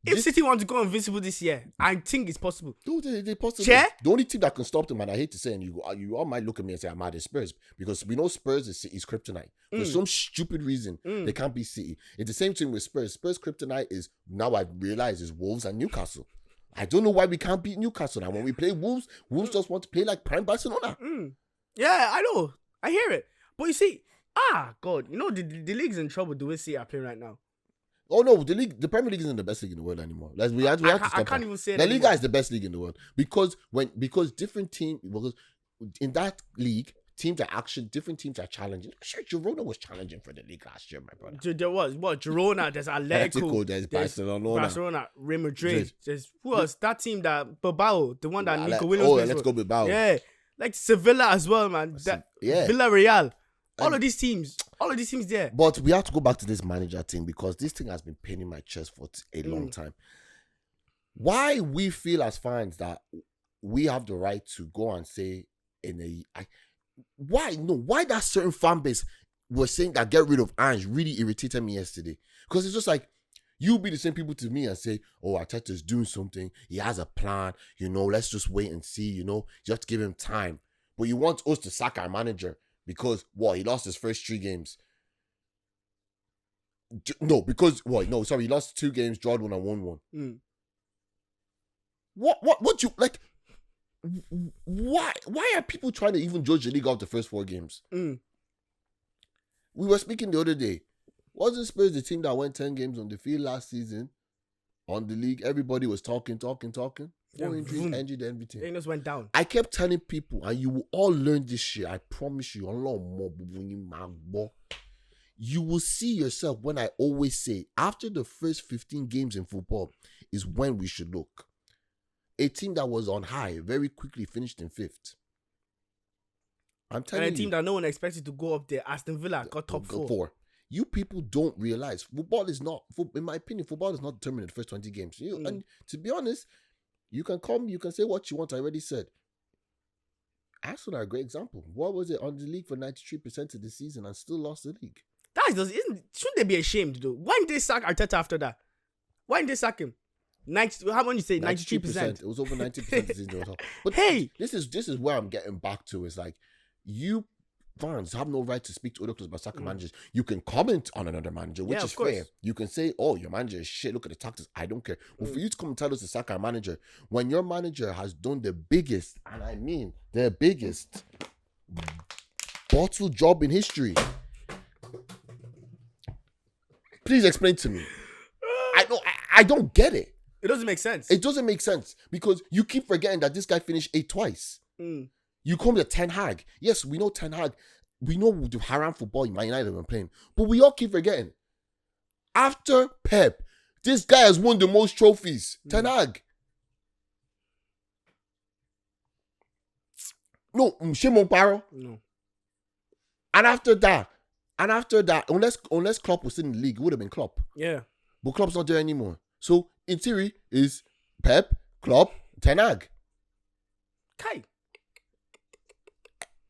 If City want to go invincible this year, I think it's possible. No, they possible. Chair? The only team that can stop them, and I hate to say, and you all might look at me and say I'm mad at Spurs, because we know Spurs is City's kryptonite. For some stupid reason, they can't beat City. It's the same thing with Spurs. Spurs' kryptonite is, now I realize, is Wolves and Newcastle. I don't know why we can't beat Newcastle. And when we play Wolves, Wolves just want to play like prime Barcelona. Yeah, I know. I hear it. But you see, God, you know, the league's in trouble the way City are playing right now. Oh no, the Premier League isn't the best league in the world anymore. Like, we have to stop. I can't even say the Liga is the best league in the world because different teams, because in that league, different teams are challenging. Sure, Girona was challenging for the league last year, my brother. There was Girona, there's Atletico, there's Barcelona, Real Madrid. There's who else? That team that Bilbao, the one that Nico Williams. Let's go Bilbao. Yeah, like Sevilla as well, man. Villarreal. All of these teams there. But we have to go back to this manager thing because this thing has been paining my chest for a long time. Why we feel as fans that we have the right to go and say why that certain fan base was saying that get rid of Ange really irritated me yesterday. Because it's just like, you be the same people to me and say, oh, Arteta's doing something. He has a plan. Let's just wait and see. You have to give him time. But you want us to sack our manager because, he lost his first 3 games. He lost 2 games, drawed 1 and won 1. What you, like, why are people trying to even judge the league off the first 4 games? We were speaking the other day. Wasn't Spurs the team that went 10 games on the field last season on the league? Everybody was talking. 4 injuries, ended everything. They just went down. I kept telling people, and you will all learn this year, I promise you, you will see yourself when I always say, after the first 15 games in football is when we should look. A team that was on high very quickly finished in 5th. I'm telling you. And a team that no one expected to go up there, Aston Villa, got top 4. you people don't realize football is not, in my opinion, football is not determined in the first 20 games. And to be honest, you can say what you want. I already said. Arsenal are a great example. What was it on the league for 93% of the season and still lost the league? Shouldn't they be ashamed though? Why didn't they sack Arteta after that? Why didn't they sack him? How many you say? 93%. It was over 90% of the season. But hey, this is where I'm getting back to. Is like, you fans have no right to speak to other clubs about soccer managers. You can comment on another manager, which is fair. You can say, "Oh, your manager is shit. Look at the tactics." I don't care. But for you to come and tell us to sack our manager when your manager has done the biggest, and I mean the biggest, bottle job in history. Please explain to me. I don't get it. It doesn't make sense. It doesn't make sense because you keep forgetting that this guy finished 8th twice. You come to Ten Hag. Yes, we know Ten Hag. We know the haram football Man United have been playing. But we all keep forgetting. After Pep, this guy has won the most trophies. Ten Hag. No, Shimon Paro. No. And after that, unless Klopp was still in the league, it would have been Klopp. Yeah. But Klopp's not there anymore. So, in theory, is Pep, Klopp, Ten Hag. Kai.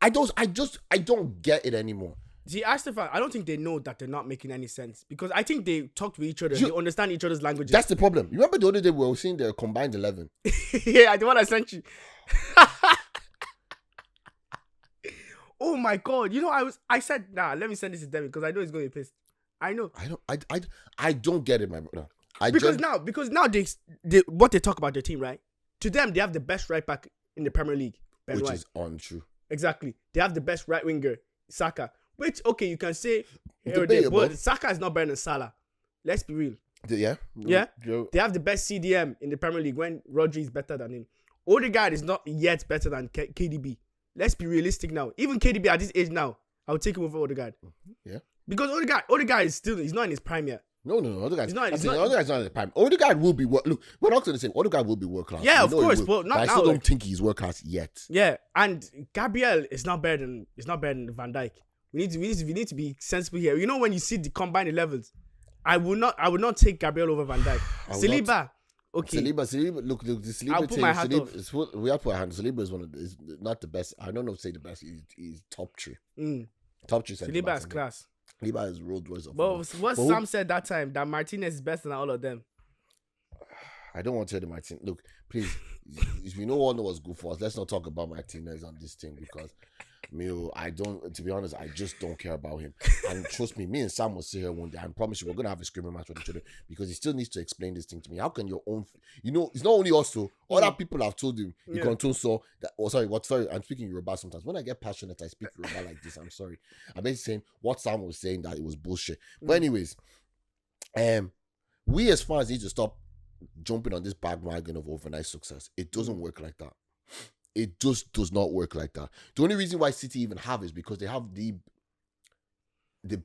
I don't get it anymore. See, Arsenal fans, I don't think they know that they're not making any sense because I think they talk to each other. They understand each other's languages. That's the problem. You remember the other day we were seeing their combined 11? Yeah, the one I sent you. Oh my God! You know, I said, nah, let me send this to Demi because I know he's going to be pissed. I know. I don't get it, my brother. Because now they what they talk about their team, right? To them, they have the best right back in the Premier League, which is untrue. Exactly. They have the best right winger, Saka. Which, okay, you can say here or there, Debatable. but Saka is not better than Salah. Let's be real. Yeah. They have the best CDM in the Premier League when Rodri is better than him. Odegaard is not yet better than KDB. Let's be realistic now. Even KDB at this age now, I would take him over Odegaard. Yeah. Because Odegaard is still, he's not in his prime yet. No. Odegaard's not in his prime. Odegaard will be look, we're not going to say Odegaard will be world class. Yeah, of course, but not now. I still don't think he's world class yet. Yeah, and Gabriel is not better than Van Dijk. We need to be sensible here. You know, when you see the combined levels, I would not take Gabriel over Van Dijk. Saliba. Okay. Saliba. Look, the Saliba. I'll put my hat off. We have to put our hand. Saliba is not the best. I don't know if say the best. He's top 3. Top 3. Saliba is class. Saliba is road words of. But what Sam said that time that Martinez is better than all of them. I don't want to hear the Martinez. Look, please. If we all know what's good for us, let's not talk about Martinez on this thing because. To be honest, I just don't care about him. And trust me and Sam will sit here one day. I promise you, we're going to have a screaming match with each other because he still needs to explain this thing to me. How can your own, it's not only us, so other people have told him, you can so that, sorry, I'm speaking Yoruba sometimes. When I get passionate, I speak Yoruba like this. I'm sorry. I'm basically saying what Sam was saying that it was bullshit. But anyways, we as fans need to stop jumping on this bandwagon of overnight success. It doesn't work like that. It just does not work like that. The only reason why City even have is because they have the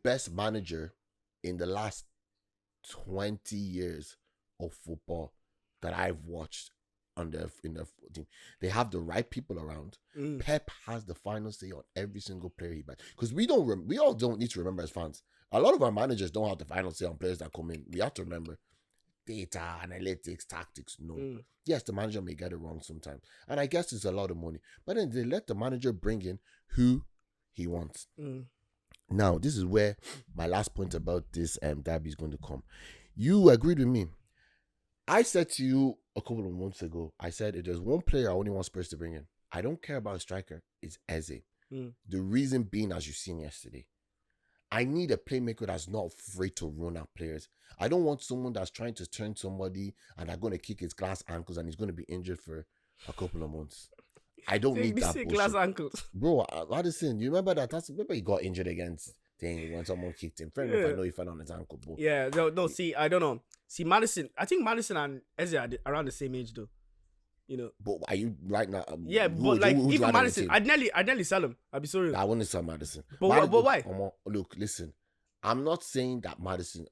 best manager in the last 20 years of football that I've watched in their team. They have the right people around. Pep has the final say on every single player he buys. Because we all don't need to remember as fans. A lot of our managers don't have the final say on players that come in. We have to remember data, analytics, tactics. No. Yes, the manager may get it wrong sometimes. And I guess it's a lot of money. But then they let the manager bring in who he wants. Now, this is where my last point about this derby is going to come. You agreed with me. I said to you a couple of months ago, I said if there's one player I only want Spurs to bring in, I don't care about a striker, it's Eze. The reason being, as you've seen yesterday, I need a playmaker that's not afraid to run at players. I don't want someone that's trying to turn somebody and they're going to kick his glass ankles and he's going to be injured for a couple of months. I don't need that bullshit. Glass ankles. Bro, Madison, you remember that? Remember he got injured against thing when someone kicked him. Fair enough, I know he fell on his ankle, bro. Yeah, no, see, I don't know. See, I think Madison and Eze are around the same age though. You know. But are you right now? Even Madison, I'd nearly sell him. I'd be sorry. I wouldn't sell Madison. But why? Look, listen. I'm not saying that Madison.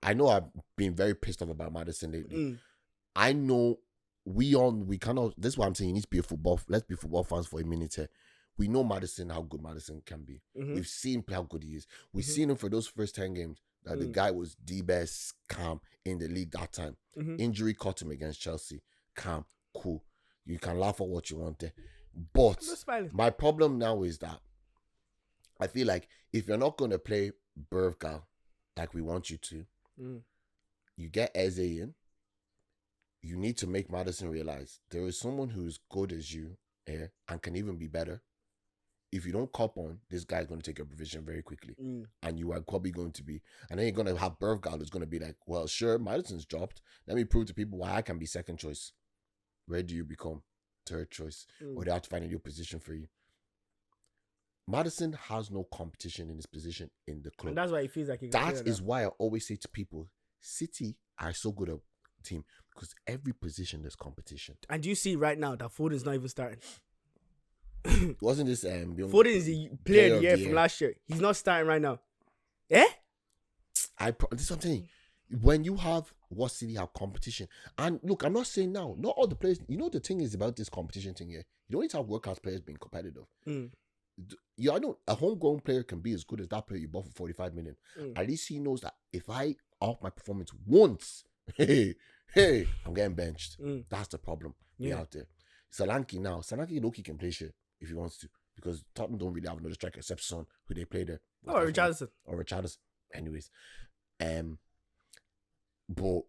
I know I've been very pissed off about Madison lately. I know we cannot. This is why I'm saying you need to be let's be football fans for a minute here. we know Maddison, how good Maddison can be. We've seen how good he is. We've seen him for those first 10 games that the guy was the best calm in the league that time. Injury caught him against Chelsea. Calm, cool. You can laugh at what you want there. But my problem now is that I feel like if you're not going to play Bergkamp like we want you to, you get Eze in, you need to make Maddison realize there is someone who's good as you here and can even be better. If you don't cop on, this guy's going to take your provision very quickly. And you are probably going to be, and then you're going to have Bergkamp who's going to be like, well, sure, Maddison's dropped. Let me prove to people why I can be second choice. Where do you become third choice? Or they have to find a new position for you. Maddison has no competition in his position in the club. And that's why he feels like that is why I always say to people, City are so good a team because every position there's competition. And do you see right now that Foden's not even starting? Wasn't this Foden is the player of the year from last year? He's not starting right now. Eh? This is what I'm saying. When you have what City have competition, and look, I'm not saying now, not all the players. You know the thing is about this competition thing here. You don't need to have world-class players being competitive. Yeah, I know a homegrown player can be as good as that player you bought for 45 million. At least he knows that if I off my performance once, hey, I'm getting benched. That's the problem. Be out there. Solanke Loki can play shit if he wants to because Tottenham don't really have another striker except Son, who they play there. Or Richarlison. Anyways, but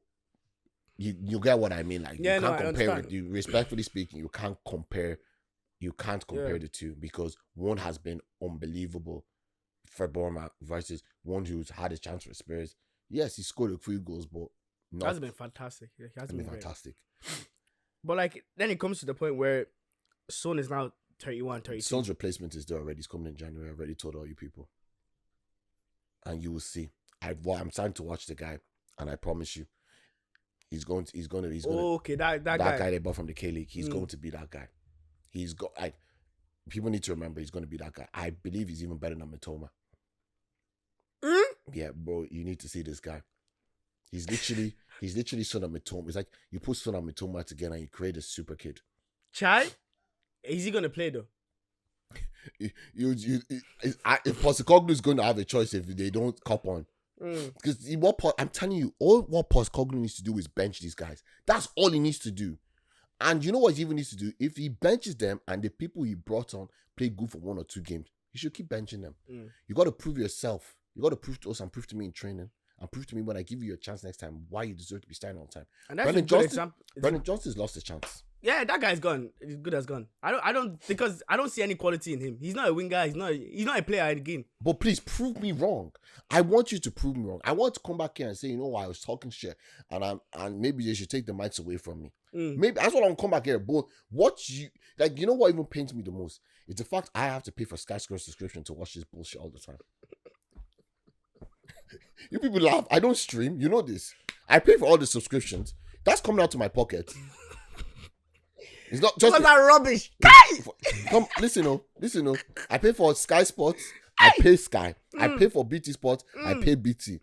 you get what I mean. Like you can't compare it. You respectfully speaking, you can't compare the two because one has been unbelievable for Bournemouth versus one who's had a chance for Spurs. Yes, he scored a few goals, but it hasn't been fantastic. It hasn't been fantastic. But like then it comes to the point where Son is now 31, 32. Son's replacement is there already. He's coming in January. I already told all you people. And you will see. I'm starting to watch the guy, and I promise you, he's going to. Okay, that guy they bought from the K-League. He's going to be that guy. People need to remember he's going to be that guy. I believe he's even better than Mitoma. Yeah, bro, you need to see this guy. He's literally son of Mitoma. It's like you put son of Mitoma together and you create a super kid. Chai, is he going to play though? If Postecoglou is going to have a choice if they don't cop on. Because I'm telling you, all what Postecoglou needs to do is bench these guys. That's all he needs to do. And you know what he even needs to do? If he benches them and the people he brought on play good for 1 or 2 games, he should keep benching them. You got to prove yourself. You got to prove to us and prove to me in training and prove to me when I give you a chance next time why you deserve to be starting on time. And that's Brennan Johnson's lost his chance. Yeah, that guy's gone. He's good as gone. I don't because I don't see any quality in him. He's not a winger. He's not a player again. But please prove me wrong. I want you to prove me wrong. I want to come back here and say, you know what, I was talking shit, and maybe they should take the mics away from me. Maybe that's what I'm come back here. But you know what even pains me the most? It's the fact I have to pay for Sky Sports subscription to watch this bullshit all the time. You people laugh. I don't stream. You know this. I pay for all the subscriptions. That's coming out to my pocket. It's not just that rubbish. Come listen. I pay for Sky Sports. I pay Sky. I pay for BT Sports. I pay BT.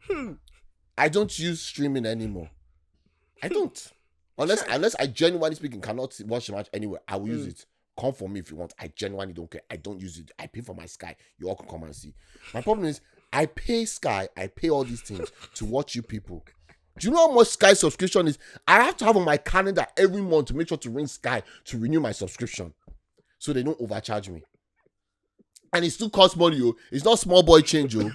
I don't use streaming anymore. I don't. Unless I genuinely speaking cannot watch the match anywhere, I will use it. Come for me if you want. I genuinely don't care. I don't use it. I pay for my Sky. You all can come and see. My problem is I pay Sky. I pay all these things to watch you people. Do you know how much Sky subscription is? I have to have on my calendar every month to make sure to ring Sky to renew my subscription so they don't overcharge me. And it still costs money, yo. It's not small boy change, yo.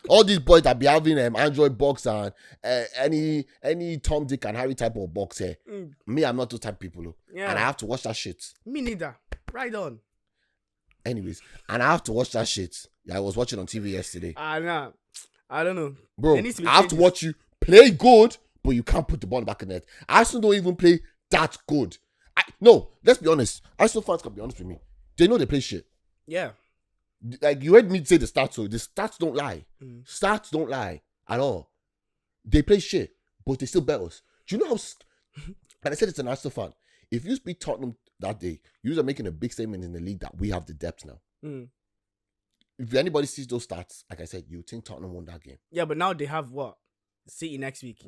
All these boys that be having Android box and any Tom, Dick, and Harry type of box here. Me, I'm not those type of people, yo. Yeah. And I have to watch that shit. Me neither. Right on. Anyways, and I have to watch that shit. Yeah, I was watching on TV yesterday. Nah. I don't know. Bro, I have to watch you play good, but you can't put the ball back in the net. Arsenal don't even play that good. No, let's be honest. Arsenal fans can be honest with me. They know they play shit. Yeah. Like you heard me say the stats, so the stats don't lie. Stats don't lie at all. They play shit, but they still bet us. Do you know how? And I said it's an Arsenal fan. If you speak Tottenham that day, you are making a big statement in the league that we have the depth now. If anybody sees those stats, like I said, you think Tottenham won that game. Yeah, but now they have what? City next week.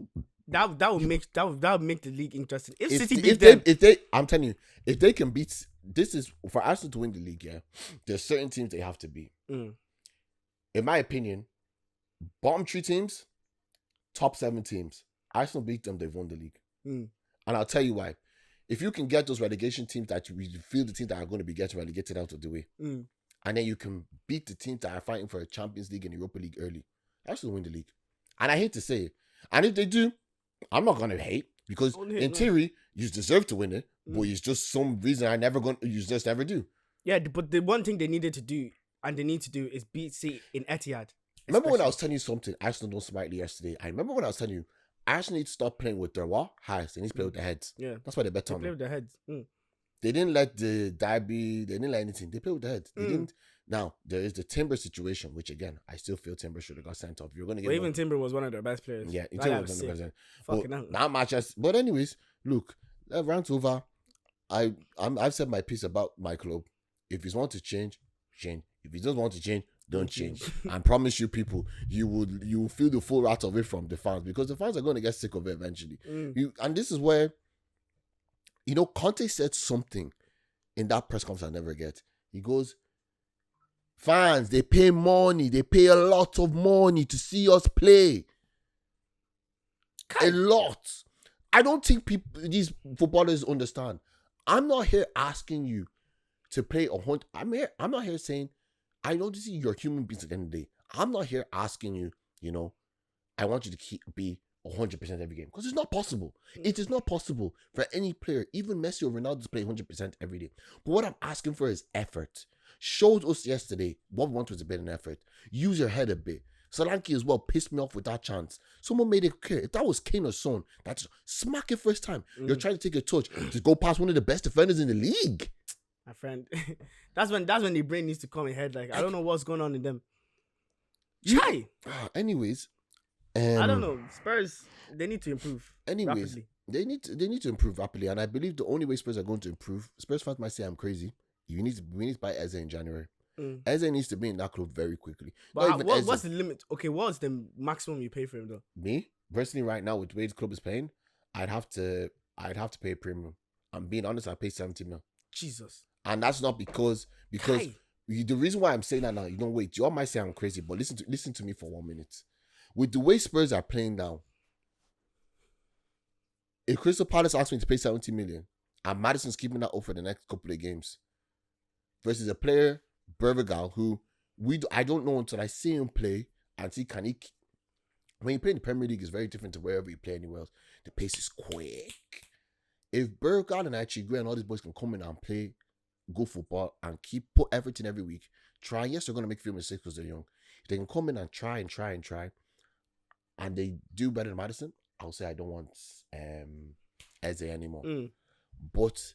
That would make the league interesting. I'm telling you, if they can beat this is for Arsenal to win the league. Yeah, there's certain teams they have to beat. Mm. In my opinion, bottom 3 teams, top 7 teams. Arsenal beat them, they've won the league. Mm. And I'll tell you why. If you can get those relegation teams that you feel the teams that are going to be getting relegated out of the way, and then you can beat the teams that are fighting for a Champions League and Europa League early, Arsenal win the league. And I hate to say it. And if they do, I'm not going to hate because in theory, you deserve to win it, but it's just some reason you just never do. Yeah, but the one thing they needed to do and they need to do is beat City in Etihad. Remember when I was telling you something Arsenal done smartly yesterday? I remember when I was telling you Arsenal need to stop playing with their what? Hearts. They need to play with their heads. Yeah. That's why they bet on Play them. with their heads. They didn't let the derby, they didn't let anything. They play with their heads. They didn't. Now, there is the Timber situation, which again, I still feel Timber should have got sent off. You're going to get even Timber was one of their best players. Yeah, Timber was 100%. Fucking hell. Not much as, but anyways, look, that rant's over. I've said my piece about my club. If you want to change, change. If you don't want to change, don't change. I promise you, people, you will feel the full wrath of it from the fans because the fans are going to get sick of it eventually. And this is where, Conte said something in that press conference I never get. He goes, fans, they pay money. They pay a lot of money to see us play. A lot. I don't think these footballers understand. I'm not here asking you to play 100. I'm not here saying, I know this is your human beings at the end of the day. I'm not here asking you, I want you to be 100% every game. Because it's not possible. It is not possible for any player, even Messi or Ronaldo, to play 100% every day. But what I'm asking for is effort. Showed us yesterday what we want was a bit of effort. Use your head a bit. Solanke as well pissed me off with that chance. Someone made it clear. If that was Kane or Son, that's smack it first time. You're trying to take a touch to go past one of the best defenders in the league. My friend, that's when the brain needs to come ahead. Like, I don't know what's going on in them. Chai. Anyways, I don't know. Spurs, they need to improve. Anyways, rapidly. they need to improve rapidly, and I believe the only way Spurs are going to improve. Spurs fans might say I'm crazy. We need to buy Eze in January. Eze needs to be in that club very quickly. But what's the limit? Okay, what's the maximum you pay for him though? Me personally, right now with the way the club is paying, I'd have to pay a premium. I'm being honest. I pay 70 mil. Jesus. And that's not because the reason why I'm saying that now, wait, you all might say I'm crazy, but listen to me for 1 minute. With the way Spurs are playing now, if Crystal Palace asks me to pay 70 million and Madison's keeping that up for the next couple of games versus a player, Bervigal, who I don't know until I see him play and see when you play in the Premier League, it's very different to wherever you play anywhere else. The pace is quick. If Bervigal and Achigwe and all these boys can come in and play good football and put everything every week, try. Yes, they're going to make a few mistakes because they're young. If they can come in and try, and they do better than Madison, I'll say I don't want Eze anymore. But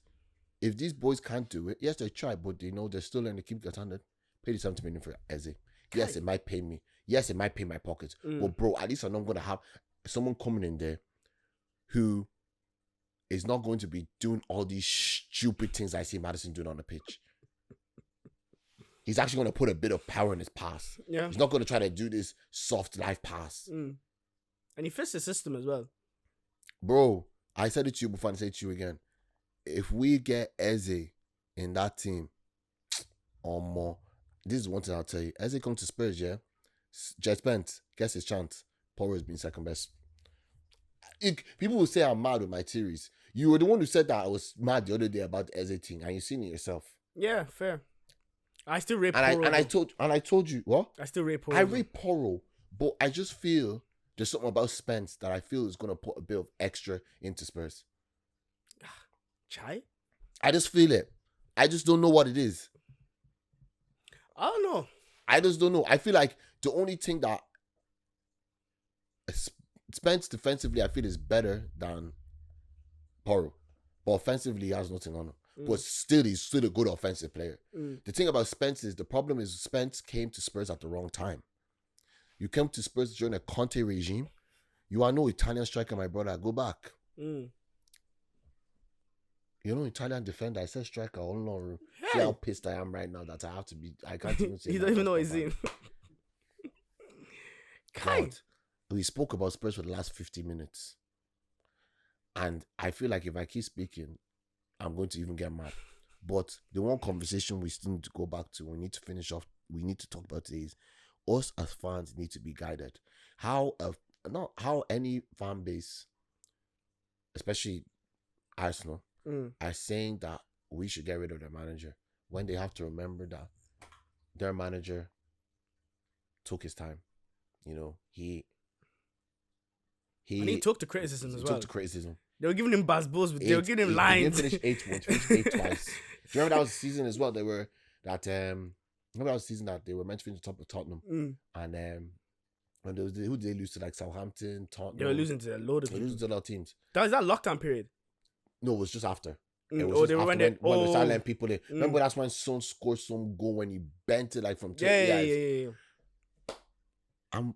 if these boys can't do it, yes, they try, but they know they're still learning to keep their standard. Pay the 70 million for Eze. Yes, it might pay me. Yes, it might pay my pockets. But bro, at least I'm not going to have someone coming in there who is not going to be doing all these stupid things I see Madison doing on the pitch. He's actually going to put a bit of power in his pass. Yeah. He's not going to try to do this soft life pass. And he fits the system as well. Bro, I said it to you before and I say it to you again. If we get Eze in that team or more, this is one thing I'll tell you. Eze comes to Spurs, yeah? Jet Spence gets his chance. Porro has been second best. People will say I'm mad with my theories. You were the one who said that I was mad the other day about the Eze thing, and you've seen it yourself. Yeah, fair. I still rate Porro. And I told you what? I still rate Porro. I rate Porro, but I just feel there's something about Spence that I feel is gonna put a bit of extra into Spurs. Chai? I just feel it. I just don't know what it is. I don't know. I just don't know. I feel like the only thing that Spence defensively, I feel is better than Porro. But offensively, he has nothing on him. But still, he's still a good offensive player. The thing about Spence is, the problem is Spence came to Spurs at the wrong time. You came to Spurs during a Conte regime. You are no Italian striker, my brother. Go back. You know, Italian defender. I said striker. Oh no. See how pissed I am right now that I have to be. I can't even say. You don't even know his name. God, we spoke about Spurs for the last 50 minutes. And I feel like if I keep speaking, I'm going to even get mad. But the one conversation we still need to go back to, we need to finish off, we need to talk about today is us as fans need to be guided. Not how any fan base, especially Arsenal, are saying that we should get rid of their manager when they have to remember that their manager took his time. You know, and he took the criticism as well. Took the criticism. They were giving him basbos, they were giving him lines. They didn't finish 8 once, finished 8 twice. Do you remember that was the season as well? Remember that was the season that they were meant to finish top of Tottenham. And when there was who did they lose to, like Southampton, Tottenham? They were losing to a load of people. They were losing to a lot of teams. That was that lockdown period. No, it was just after. It was when they started letting people in. Remember that's when Son scored some goal when he bent it like from 10 yards. Yeah.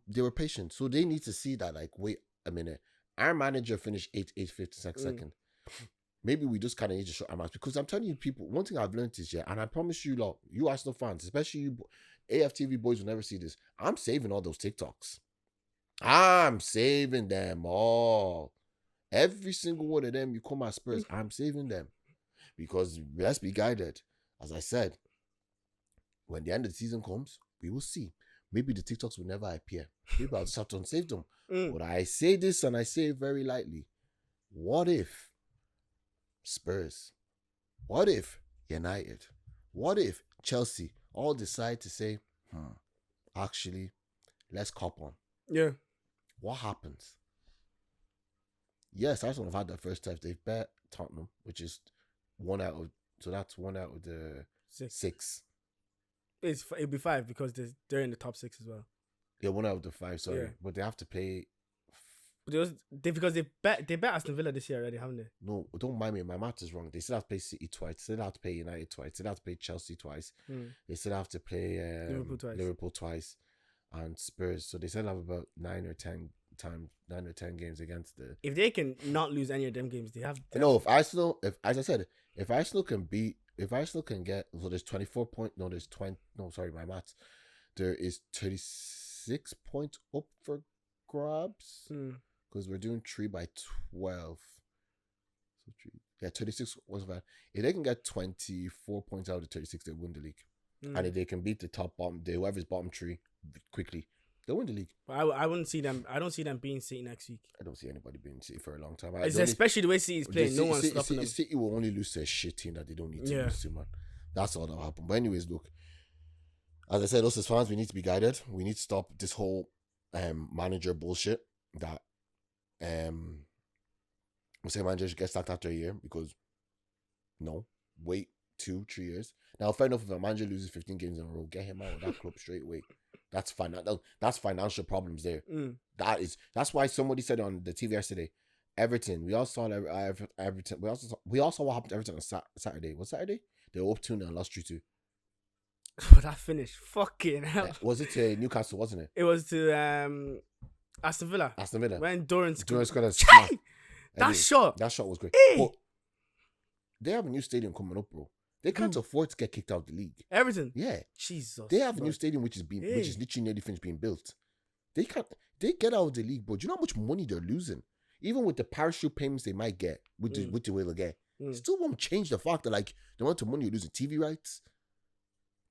They were patient. So they need to see that, like, wait a minute. Our manager finished 8th, Maybe we just kind of need to show our mouths. Because I'm telling you, people, one thing I've learned is, and I promise you lot, you Arsenal fans, especially you AFTV boys will never see this. I'm saving all those TikToks. I'm saving them all. Every single one of them, you come at Spurs, I'm saving them. Because let's be guided. As I said, when the end of the season comes, we will see. Maybe the TikToks will never appear. Maybe I'll just have to unsave them. But I say this and I say it very lightly. What if Spurs? What if United? What if Chelsea all decide to say, actually, let's cop on? Yeah. What happens? Yes, Arsenal have had their first test. They've bet Tottenham, which is that's one out of the six. It'll be 5 because they're in the top 6 as well. Yeah, 1 out of the 5, sorry. Yeah. But they have to play. But because they bet Aston Villa this year already, haven't they? No, don't mind me. My math is wrong. They still have to play City twice. They still have to play United twice. They still have to play Chelsea twice. They still have to play Liverpool twice, and Spurs. So they still have about 9 or 10 games against the. If they can not lose any of them games, they have. No, if Arsenal can get, so there's 24 points. No, there's 20. No, sorry, my maths. There is 36 points up for grabs. Because we're doing 3 by 12. So 36 was bad. If they can get 24 points out of 36, they win the league. And if they can beat the bottom, whoever's bottom 3 quickly, they'll win the league. But I wouldn't see them. I don't see them being City next week. I don't see anybody being City for a long time. Especially the way City's playing. No one's stopping them. City will only lose to a shit team that they don't need to lose to, man. That's all that'll happen. But anyways, look. As I said, us as fans, we need to be guided. We need to stop this whole manager bullshit that we say manager should get sacked after a year, because no, wait 2-3 years. Now, fair enough, if a manager loses 15 games in a row, get him out of that club straight away. That's financial problems there. That's why somebody said on the TV yesterday, Everton. We all saw Everton. We also saw what happened to Everton on Saturday. What Saturday? They were up 2-0 and lost 3-2. But that finished fucking hell. Was it to Newcastle, wasn't it? It was to Aston Villa. When Drawin scored a smash. That shot was great. But they have a new stadium coming up, bro. They can't afford to get kicked out of the league. Everton? Yeah. Jesus. They have a new stadium which is literally nearly finished being built. They get out of the league, bro. Do you know how much money they're losing? Even with the parachute payments they might get, which they will get, still won't change the fact that, like, the amount of money you're losing, TV rights,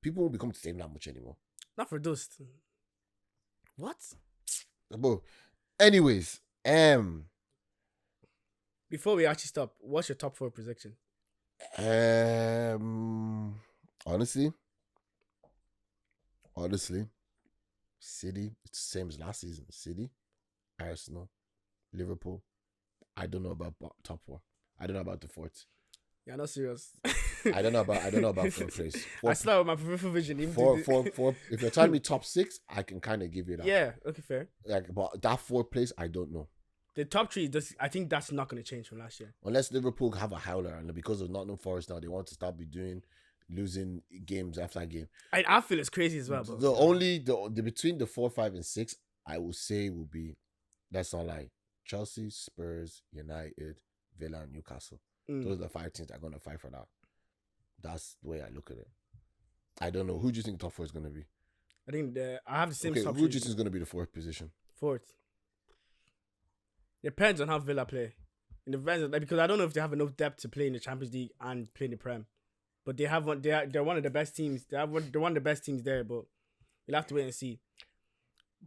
people won't be coming to stadium that much anymore. Not for dust. What? Bro. Anyways, before we actually stop, what's your top 4 prediction? Honestly, City, it's the same as last season. City, Arsenal, Liverpool. I don't know about top 4. I don't know about the 4th. Yeah, not serious. I don't know about 4th place. I start with my peripheral vision. 4. If you're telling me top 6, I can kind of give you that. Yeah, okay, fair. Like, but that 4th place, I don't know. The top 3, I think that's not going to change from last year. Unless Liverpool have a howler, and because of Nottingham Forest now, they want to start losing games after game. I feel it's crazy as well. But The between the 4, 5, and 6, I will say will be, that's not like Chelsea, Spurs, United, Villa, and Newcastle. Those are the 5 teams that are going to fight for that. That's the way I look at it. I don't know. Who do you think top 4 is going to be? I think I have the same top 3. Who do you think is going to be the 4th position? 4th. Depends on how Villa play. It depends, because I don't know if they have enough depth to play in the Champions League and play in the Prem. but they have one. They're one of the best teams. They're one of the best teams there. But you'll have to wait and see.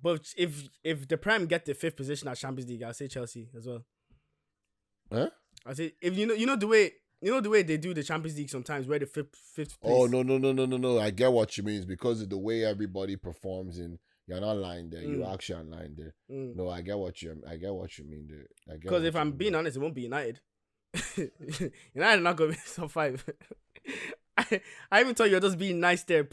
But if the Prem get the 5th position at Champions League, I'll say Chelsea as well. Huh? I say if you know the way they do the Champions League sometimes, where the fifth place. Oh no! I get what you mean. It's because of the way everybody performs in. You're not lying there. You actually are lying there. No, I get what you mean there. Because if I'm being honest, it won't be United. United are not gonna be top 5. I even thought you're just being nice there,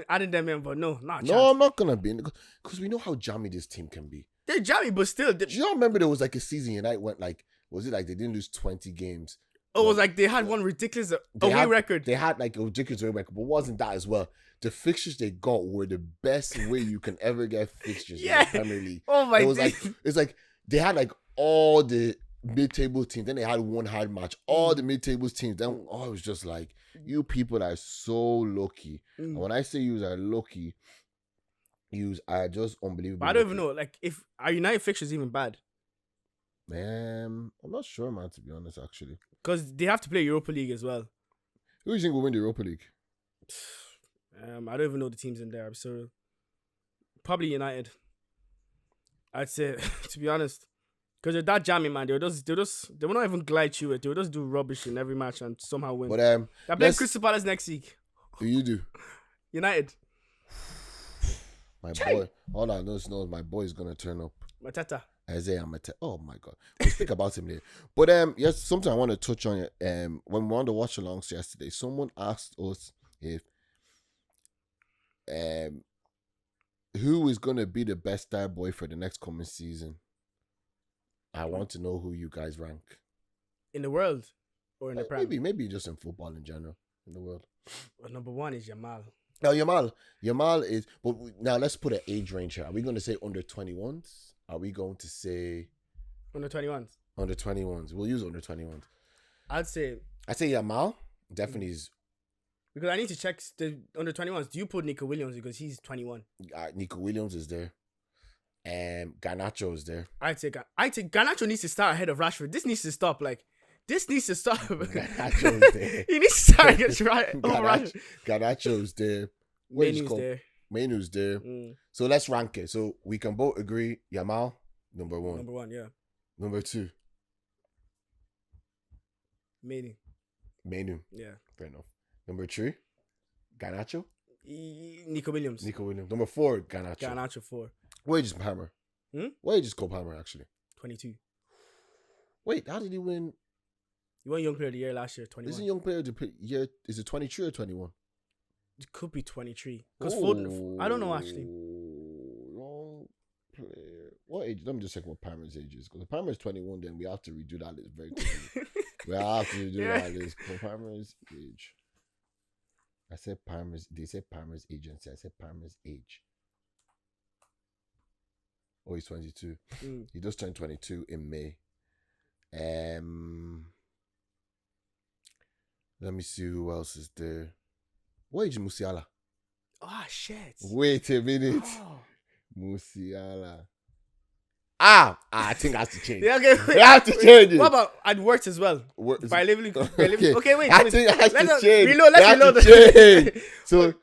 adding them in, but no, not. No, I'm not gonna be because we know how jammy this team can be. They're jammy, but still. Do you not remember there was like a season United went like, was it like they didn't lose 20 games? Oh, it was like they had one ridiculous away record. They had like a ridiculous away record, but wasn't that as well? The fixtures they got were the best way you can ever get fixtures in the Premier League. Oh my god. It's like they had like all the mid-table teams, then they had one hard match. All the mid-table teams, then it was just like, you people are so lucky. And when I say you are lucky, you are just unbelievable. But I don't even know, like, if our United fixtures even bad. I'm not sure, man, to be honest, actually. Because they have to play Europa League as well. Who do you think will win the Europa League? I don't even know the teams in there. So probably United. I'd say, to be honest, because they're that jammy, man. They will not even glide through it. They will just do rubbish in every match and somehow win. But they're playing Crystal Palace next week. Who you do? United. My boy. All I know is my boy is gonna turn up. Mateta. Isaiah Mateta. Oh my god. We'll speak about him later. But yes, something I want to touch on. When we were on the watch alongs yesterday, someone asked us if who is gonna be the best star boy for the next coming season. I want to know who you guys rank. In the world? Or in the Prem? Maybe just in football in general. In the world. Well, number 1 is Yamal. Now, Yamal is... But now, let's put an age range here. Are we going to say under 21s? Are we going to say... Under 21s? Under 21s. We'll use under 21s. I'd say Yamal definitely is... Because I need to check the under 21s. Do you put Nico Williams because he's 21? Nico Williams is there. Garnacho is there. I'd say Garnacho needs to start ahead of Rashford. This needs to stop. This needs to stop. Garnacho is there. He needs to start against Rashford. Garnacho is there. Menu's there. So let's rank it. So we can both agree Yamal, number 1. Number 1, yeah. Number 2. Menu. Yeah. Fair enough. Number 3. Garnacho. Nico Williams. Number 4. Garnacho. Garnacho 4. Why just Palmer? Why just go Palmer, actually? 22. Wait, how did he win? He won Young Player of the Year last year, 21. Isn't Young Player of the Year, is it 23 or 21? It could be 23. Because I don't know, actually. Young Player. What age? Let me just check what Palmer's age is. Because if Palmer's 21, then we have to redo that list very quickly. We have to redo that list. Palmer's age. I said Palmer's. They said Palmer's agency. I said Palmer's age. Oh, he's 22. He just turned 22 in May. Let me see who else is there. What age is Musiala? Oh, shit. Wait a minute. Oh. Musiala. I think I have to change. Yeah, okay. We have to change it. What about at works as well? By living. Okay, wait. I think I have to change. Let's reload. So,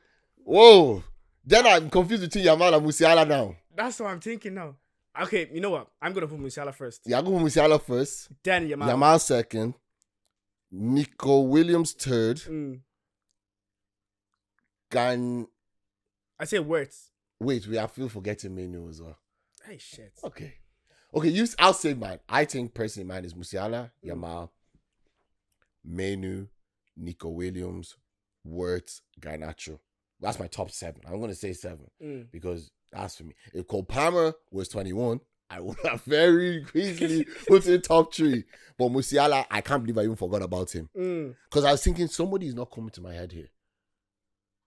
whoa. Then I'm confused between Yamal and Musiala now. That's what I'm thinking now. Okay, you know what? I'm going to put Musiala first. Yeah, I'm going to put Musiala first. Then Yamal. Yamal second. Nico Williams third. I say words. Wait, I feel forgetting Menu as well. Hey, shit. Okay, I'll say mine. I think personally mine is Musiala, Yamal, Menu, Nico Williams, Wirtz, Garnacho. That's my top 7. I'm going to say 7 because that's for me. If Cole Palmer was 21, I would have very easily put in top 3. But Musiala, I can't believe I even forgot about him. Because I was thinking somebody is not coming to my head here.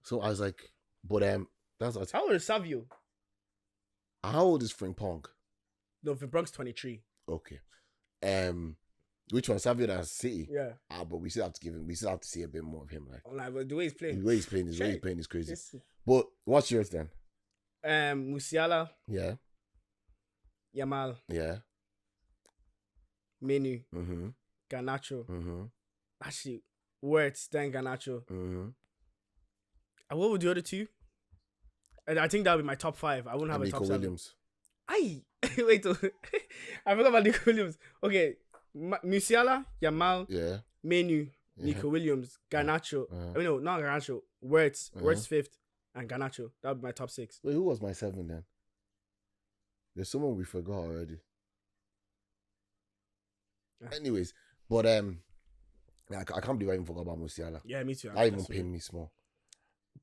So I was like, but that's what. How old is Savio? How old is Frimpong? No, Frimpong's 23. Okay. Which one? Savio and City? Yeah. But we still have to give him. We still have to see a bit more of him. But the way he's playing. The way he's playing is crazy. But what's yours then? Musiala. Yeah. Yamal. Yeah. Menu. Mm-hmm. Garnacho. Mm-hmm. Actually, Wirtz, then Garnacho. Mm-hmm. And what would the other two? And I think that would be my top 5. I wouldn't have And a top Nico 7. Williams. Wait, I forgot about Nico Williams. Okay, Musiala, Yamal, Yeah. Menu, Nico Williams, Garnacho. I mean, no, not Garnacho. Wirtz, Wirtz 5th, and Garnacho. That would be my top 6. Wait, who was my 7 then? There's someone we forgot already. Anyways, but I can't believe I even forgot about Musiala. Yeah, me too. That even pained me small.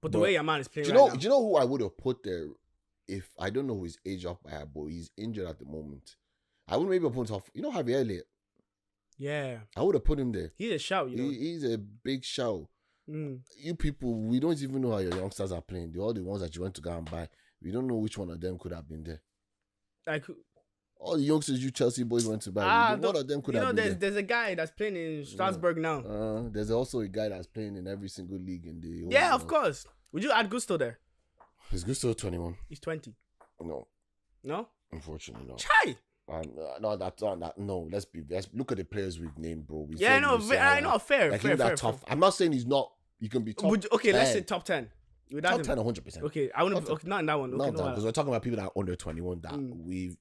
But the way Yamal is playing do you know who I would have put there if I don't know his age off by, but he's injured at the moment? I would maybe have put him off. You know Javier Elliott? Yeah. I would have put him there. He's a shout, you know. He's a big shout. Mm. You people, we don't even know how your youngsters are playing. They're all the ones that you went to go and buy. We don't know which one of them could have been there. Like all the youngsters you Chelsea boys went to buy. One of them could have been there. There's a guy that's playing in Strasbourg now. There's also a guy that's playing in every single league in the whole Yeah, world. of course. Would you add Gusto there? Is Gusto 21? He's 20. No, unfortunately not. Chai. No. Let's look at the players we've named, bro. I know. Fair. Tough. I'm not saying he's not. You can be top. Okay, let's say top 10. Top 10, 100%. Okay, I wouldn't. Okay, not in that one. Okay, not that, because we're talking about people that are under 21 that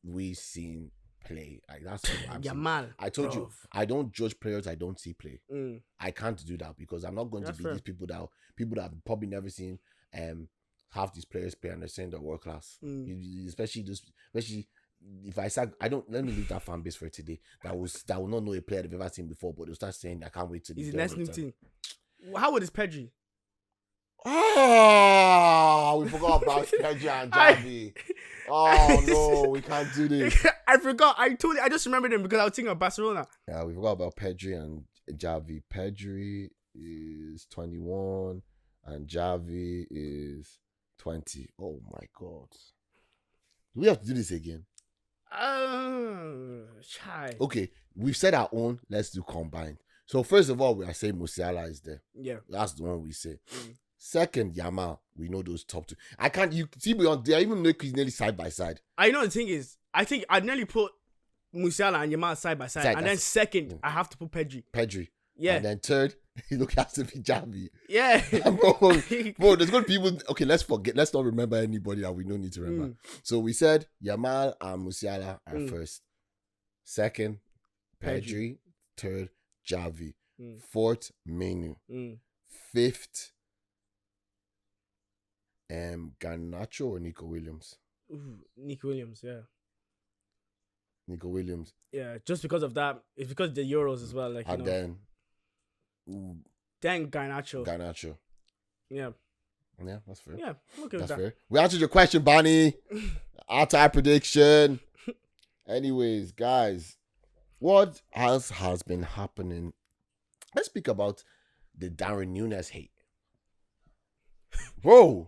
we've seen play. Like that's what Yamal. I told you, I don't judge players I don't see play. I can't do that because I'm not going to be these people that have probably never seen half these players play and they're saying they're world class. Especially if I don't let me leave that fan base for today. That will not know a player they've ever seen before, but they'll start saying I can't wait to. He's the next new team. How old is Pedri? We forgot about Pedri and Javi. No, we can't do this. I forgot. I just remembered him because I was thinking of Barcelona. Yeah, we forgot about Pedri and Javi. Pedri is 21 and Javi is 20. Oh my God. Do we have to do this again? Okay, we've said our own. Let's do combined. So first of all, we are saying Musiala is there. Yeah. That's the one we say. Second, Yamal. We know those top two. I can't. You see me on there. I even know he's nearly side by side. I know the thing is, I think I'd nearly put Musiala and Yamal side by side, and then second, I have to put Pedri. Yeah. And then third, look has to be Javi. Yeah. bro, there's gonna be people. Okay, let's forget. Let's not remember anybody that we don't need to remember. So we said Yamal and Musiala are first. Second, Pedri. Third, Javi. Fourth, Menu. Fifth, Garnacho or Nico Williams? Nico Williams, yeah. Nico Williams. Yeah, just because of that. It's because of the Euros as well. Then Garnacho. Yeah. Yeah, that's fair. Yeah, okay with that. Fair. We answered your question, Bonnie. Our prediction. Anyways, guys, what else has been happening? Let's speak about the Darren Nunez hate. Bro,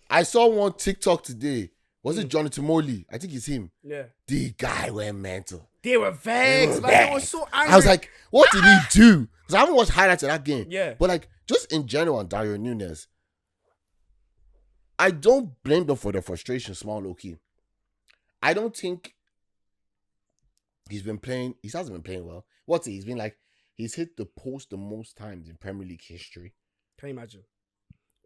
I saw one TikTok today. Was it Jonathan Morley? I think it's him. Yeah. The guy went mental. They were vexed. They were so angry. I was like, what did he do? Because I haven't watched highlights of that game. Yeah. But just in general on Darren Nunez, I don't blame them for the frustration, small low key. I don't think he hasn't been playing well. He's been like, he's hit the post the most times in Premier League history. Can you imagine?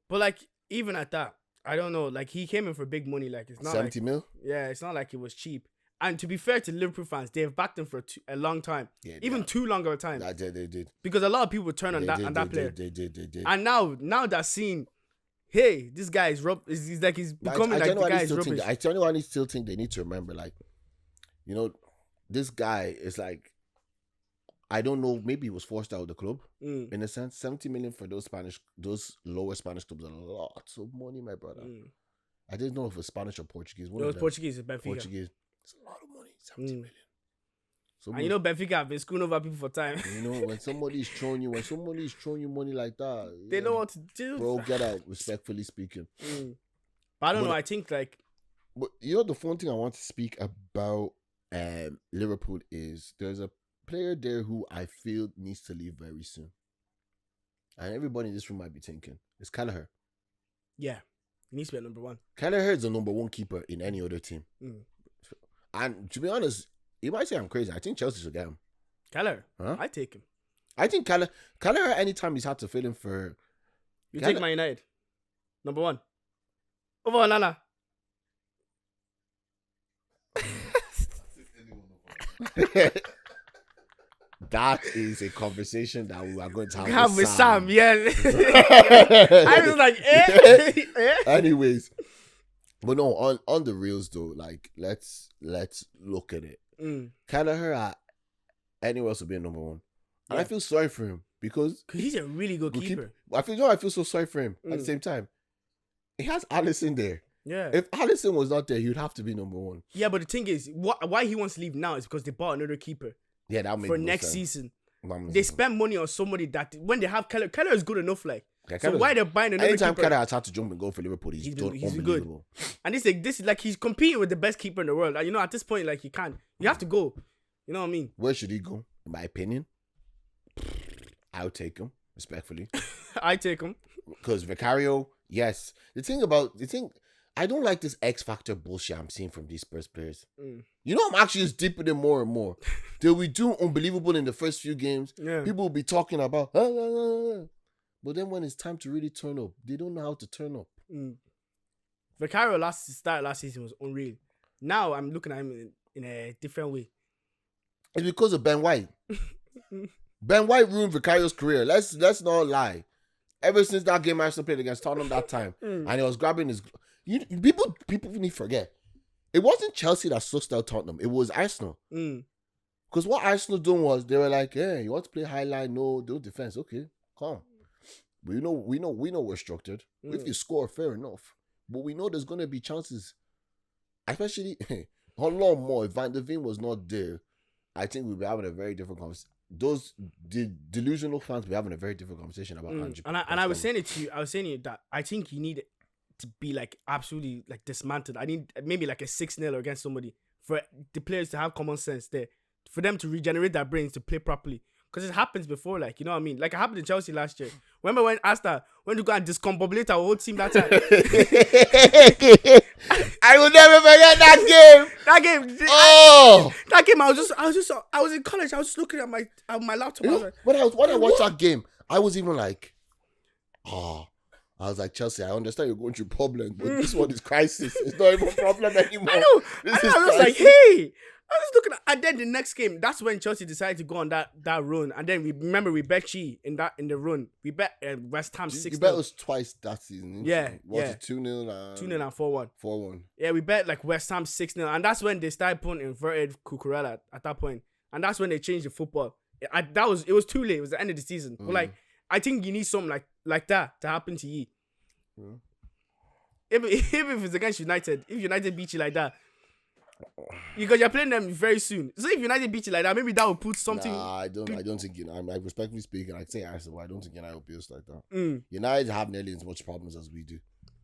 But even at that, I don't know. He came in for big money. It's not 70 mil? Yeah, it's not like it was cheap. And to be fair to Liverpool fans, they've backed him for a long time. Yeah, even too long of a time. They did. Because a lot of people would turn on that player. They did. And now they're seeing, hey, this guy is he's becoming the guy is rubbish. I genuinely still think they need to remember, this guy is I don't know, maybe he was forced out of the club in a sense. 70 million for those lower Spanish clubs are lots of money, my brother. I didn't know if it was Spanish or Portuguese. It was Portuguese, Benfica. Portuguese. It's a lot of money, 70 million. And Benfica have been screwing over people for time. When somebody's throwing you money like that, they know what to do. Bro, get out, respectfully speaking. But I don't know, I think But the fun thing I want to speak about Liverpool is there's a player there who I feel needs to leave very soon. And everybody in this room might be thinking, it's Kelleher. Yeah, he needs to be at number 1. Kelleher is the number 1 keeper in any other team. And to be honest, you might say I'm crazy. I think Chelsea should get him. Kelleher? Huh? I take him. I think Kelleher, anytime he's had to fill in for... You take Man United. Number 1. Over Onana. That is a conversation that we are going to Have with Sam. Sam, yeah. I was like, Anyways, but no, on the reels though, like let's look at it. Kelleher at anywhere else would be a number 1, and I feel sorry for him because he's a really good keeper. I feel so sorry for him at the same time. He has Alisson there. Yeah. If Alisson was not there, he'd have to be number 1. Yeah, but the thing is, why he wants to leave now is because they bought another keeper. Yeah, that makes for next season. They spend money on somebody that when they have Kelleher is good enough. Like, so why they're buying another anytime keeper? Kelleher has had to jump and go for Liverpool, he's unbelievable. Good. And this is like he's competing with the best keeper in the world. Like, you know, at this point, like you have to go. You know what I mean? Where should he go? In my opinion, I would take him respectfully. I take him because Vicario. Yes, I don't like this X Factor bullshit I'm seeing from these Spurs players. You know, I'm actually just deeper than more and more. They'll be doing unbelievable in the first few games. Yeah. People will be talking about, but then when it's time to really turn up, they don't know how to turn up. Vicario last season was unreal. Now I'm looking at him in a different way. It's because of Ben White. Ben White ruined Vicario's career. Let's not lie. Ever since that game Arsenal played against Tottenham that time, and he was grabbing his... people need to forget. It wasn't Chelsea that sussed out Tottenham. It was Arsenal. Because what Arsenal doing was they were like, "Hey, you want to play high line? No defense. Okay, calm. But we know we're structured. If you score, fair enough. But we know there's gonna be chances. Especially a lot more. If Van der Ven was not there, I think we'd be having a very different conversation. Those delusional fans will be having a very different conversation about Andrew. And I was saying it to you. I was saying it that I think you need to be like absolutely like dismantled. I need maybe like a 6-0 against somebody for the players to have common sense there, for them to regenerate their brains to play properly. Because it happens before, like, you know what I mean? Like it happened to Chelsea last year. Remember when Asta went to go and discombobulate our whole team that time? I will never forget that game. That game. Oh, that game. I was in college. I was just looking at my laptop. You know, when I watched that game, I was even like, I was like, Chelsea, I understand you're going through problems, but this one is crisis. It's not even a problem anymore. I know. I was like, hey. I was looking at, and then the next game, that's when Chelsea decided to go on that run. And then we bet Chi in the run. We bet West Ham 6-0. You bet us twice that season. Yeah. Was it 2-0? 2-0 and 4-1. 4-1. Yeah, we bet like West Ham 6-0. And that's when they started putting inverted Cucurella at that point. And that's when they changed the football. It was too late. It was the end of the season. But like, I think you need something like that to happen to you. If it's against United, if United beat you like that, because you're playing them very soon. So if United beat you like that, maybe that will put something. Nah, I don't think I respectfully speaking, I say Arsenal, but I don't think United will beat us like that. United have nearly as much problems as we do.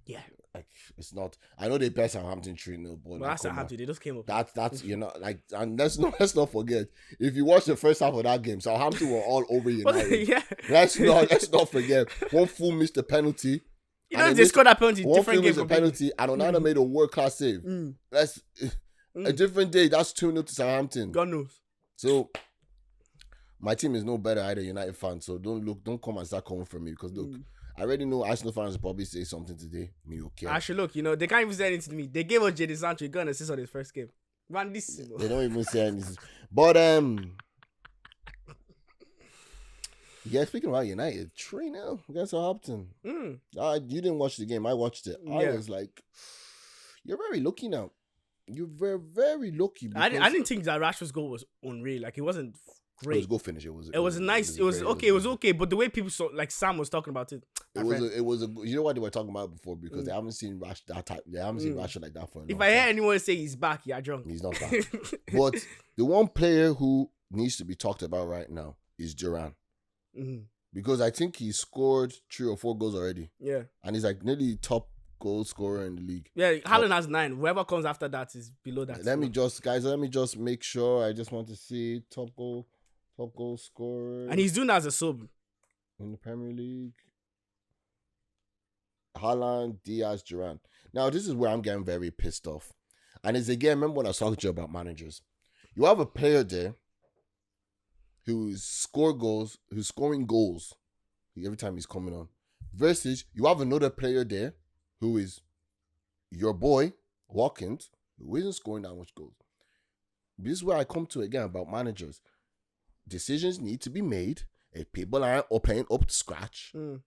Yeah. Like it's not. I know they bet Southampton 3-0, but that's Southampton. They just came up. That's you know, like, and let's not forget. If you watch the first half of that game, Southampton were all over United. Yeah. Let's not forget. One fool missed the penalty. You know they scored that penalty. One different fool game. missed the penalty, and Onana made a world class save. That's a different day. That's 2-0 to Southampton. God knows. So my team is no better either, United fans. So don't come and start coming for me because look. I already know Arsenal fans will probably say something today. Me okay. Actually, look, you know, they can't even say anything to me. They gave us Jadon Sancho. He got an assist on his first game. Man, this they don't even say anything. But yeah, speaking about United, 3-0 against Southampton. You didn't watch the game. I watched it. I was like, you're very lucky now. You're very, very lucky. I didn't think that Rashford's goal was unreal. Like, it wasn't great. It was a good finish. It was nice. It was okay. It was okay. But the way people saw, like Sam was talking about it. It was a. You know what they were talking about before because they haven't seen They haven't seen Rashford like that for a long time. If I hear anyone say he's back, you're drunk. He's not back. But the one player who needs to be talked about right now is Drawin. Because I think he scored 3 or 4 goals already. Yeah. And he's like nearly top goal scorer in the league. Yeah, Haaland has 9. Whoever comes after that is below that. Let me just make sure. I just want to see top goal scorer. And he's doing that as a sub. In the Premier League. Haaland, Diaz, Drawin. Now, this is where I'm getting very pissed off. And it's again, remember when I was talking to you about managers. You have a player there. who's scoring goals every time he's coming on, versus you have another player there who is your boy Watkins, who isn't scoring that much goals. This is where I come to again about managers. Decisions need to be made. If people aren't playing up to scratch, they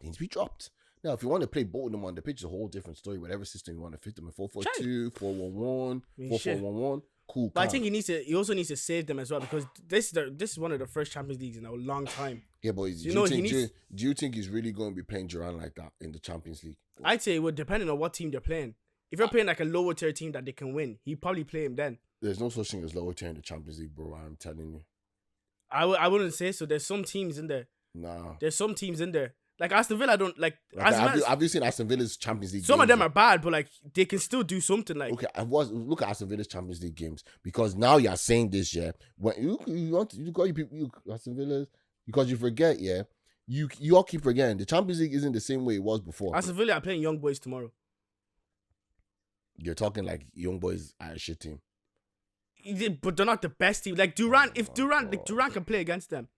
need to be dropped. Now, if you want to play both of them on the pitch, it's a whole different story. Whatever system you want to fit them in, 4-4-2, 4-1-1, 4-4-1-1, cool. But I think he also needs to save them as well, because this is one of the first Champions Leagues in a long time. Yeah, but do you think he's really going to be playing Duran like that in the Champions League? I'd say it would, depending on what team they're playing. If you're playing like a lower tier team that they can win, he'd probably play him then. There's no such thing as lower tier in the Champions League, bro. I'm telling you. I wouldn't say so. There's some teams in there. Nah. There's some teams in there. Like Aston Villa, I don't like. Have you seen Aston Villa's Champions League? Some games? of them are bad, but like they can still do something. Like okay, look at Aston Villa's Champions League games, because now you're saying this, yeah. When you got Aston Villa, because you forget, yeah. You all keep forgetting the Champions League isn't the same way it was before. Aston Villa are playing Young Boys tomorrow. You're talking like Young Boys are a shit team. But they're not the best team. Like Duran can play against them.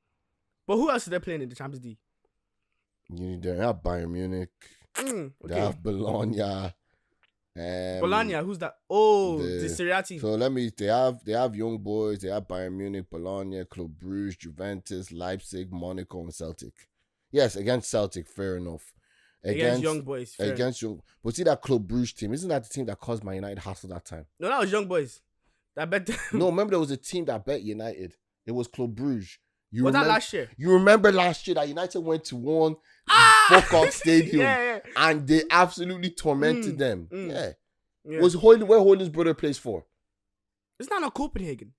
But who else are they playing in the Champions League? They have Bayern Munich. Okay. They have Bologna. Bologna, who's that? Oh, the Serie A team. So they have Young Boys, they have Bayern Munich, Bologna, Club Brugge, Juventus, Leipzig, Monaco, and Celtic. Yes, against Celtic, fair enough. Against Young Boys. Fair. But see that Club Brugge team, isn't that the team that caused Man United hassle that time? No, that was Young Boys. That bet. No, remember there was a team that bet United. It was Club Brugge. That last year? You remember last year that United went to one Bolox Stadium and they absolutely tormented them. Yeah. Was where Hoyland's brother plays for? It's not Copenhagen.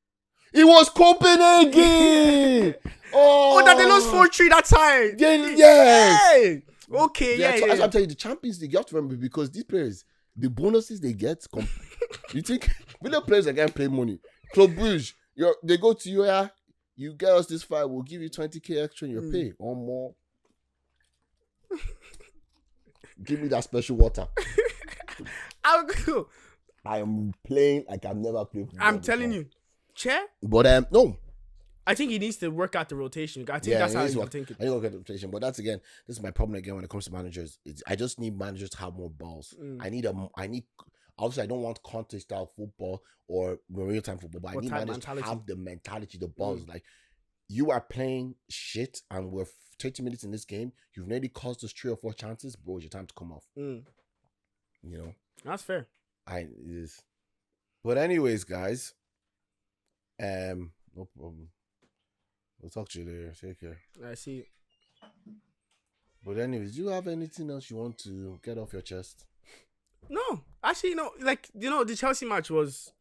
It was Copenhagen! That they lost 4-3 that time. Yes. Hey. Okay, That's what I'm telling you, the Champions League, you have to remember, because these players, the bonuses they get, you think Villa players again pay money. Club Brugge, they go to you, yeah. You get us this fight, we'll give you 20k extra in your pay or more. Give me that special water. I am playing like I've never played. I'm telling you, Chair. But no, I think he needs to work out the rotation. I think that's how he's thinking. I need to work out the rotation, but this is my problem again when it comes to managers. I just need managers to have more balls. Obviously, I don't want contest-style football or real-time football, but I need managers to have the mentality, the balls. Like, you are playing shit, and we're 30 minutes in this game. You've nearly caused us 3 or 4 chances. Bro, it's your time to come off. You know? That's fair. It is. But anyways, guys, no problem. We'll talk to you later. Take care. I see. But anyways, do you have anything else you want to get off your chest? No, actually, no. Like, the Chelsea match was.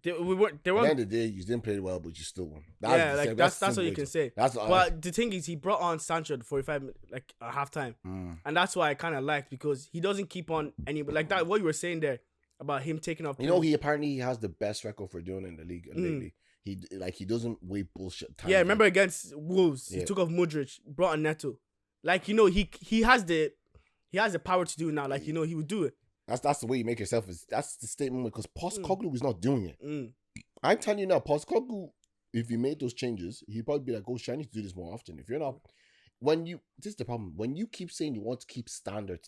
They weren't. At the end of the day, you didn't play well, but you still won. That's what you can say. But the thing is, he brought on Sancho at 45 minutes, like at halftime, and that's why I kind of liked, because he doesn't keep on anybody like that. What you were saying there about him taking off. He apparently has the best record for doing it in the league lately. He doesn't wait bullshit time. Yeah, remember against Wolves, he took off Modric, brought on Neto. Like, he has the power to do it now. Like, he would do it. That's the way you make yourself. That's the statement, because Postecoglou is not doing it. I'm telling you now, Postecoglou, if he made those changes, he'd probably be like, "Oh, shit, I need to do this more often." If you're not, this is the problem. When you keep saying you want to keep standard,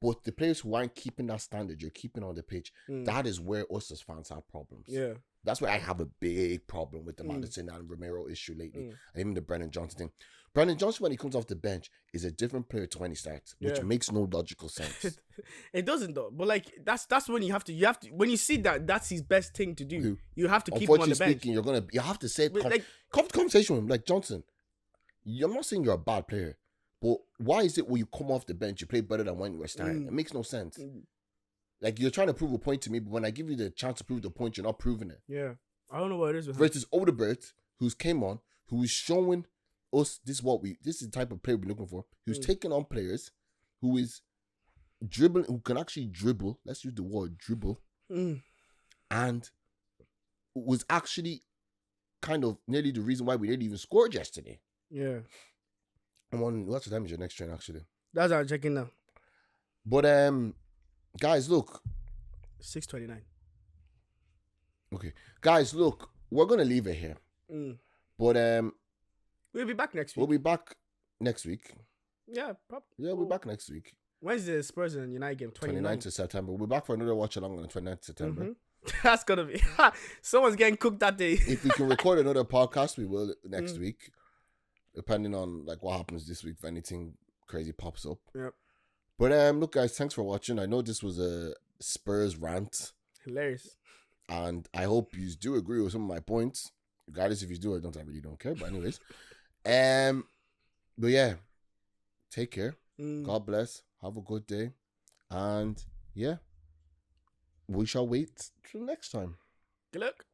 but the players who aren't keeping that standard, you're keeping on the pitch. That is where us as fans have problems. Yeah, that's where I have a big problem with the Madison and Romero issue lately, and even the Brennan Johnson thing. Brennan Johnson, when he comes off the bench, is a different player to when he starts, which makes no logical sense. It doesn't though. But like that's when you have to when you see that that's his best thing to do. You have to keep him on the bench. Speaking, you have to say come to conversation with him, like, Johnson. I'm not saying you're a bad player, but why is it when you come off the bench you play better than when you were starting? It makes no sense. Like, you're trying to prove a point to me, but when I give you the chance to prove the point, you're not proving it. Yeah, I don't know what it is with versus Odebert, who's came on, who is showing us this is the type of player we're looking for, who's taking on players, who is dribbling, who can actually dribble, let's use the word dribble, and was actually kind of nearly the reason why we didn't even score yesterday. Yeah. What's the time is your next train, actually? That's what I'm checking now. But guys, look. 6:29. Okay. Guys, look, we're gonna leave it here. But We'll be back next we'll week. be back next week. Yeah, probably. Yeah, we'll be back next week. When's the Spurs and United game? 29th of September. We'll be back for another watch along on the 29th of September. That's gonna be someone's getting cooked that day. If we can record another podcast, we will next week, depending on like what happens this week. If anything crazy pops up. Yep. But look, guys, thanks for watching. I know this was a Spurs rant, Hilarious. and I hope you do agree with some of my points. Regardless if you do, I really don't care. But anyways, but yeah, take care. God bless. Have a good day, and yeah, we shall wait till next time. Good luck.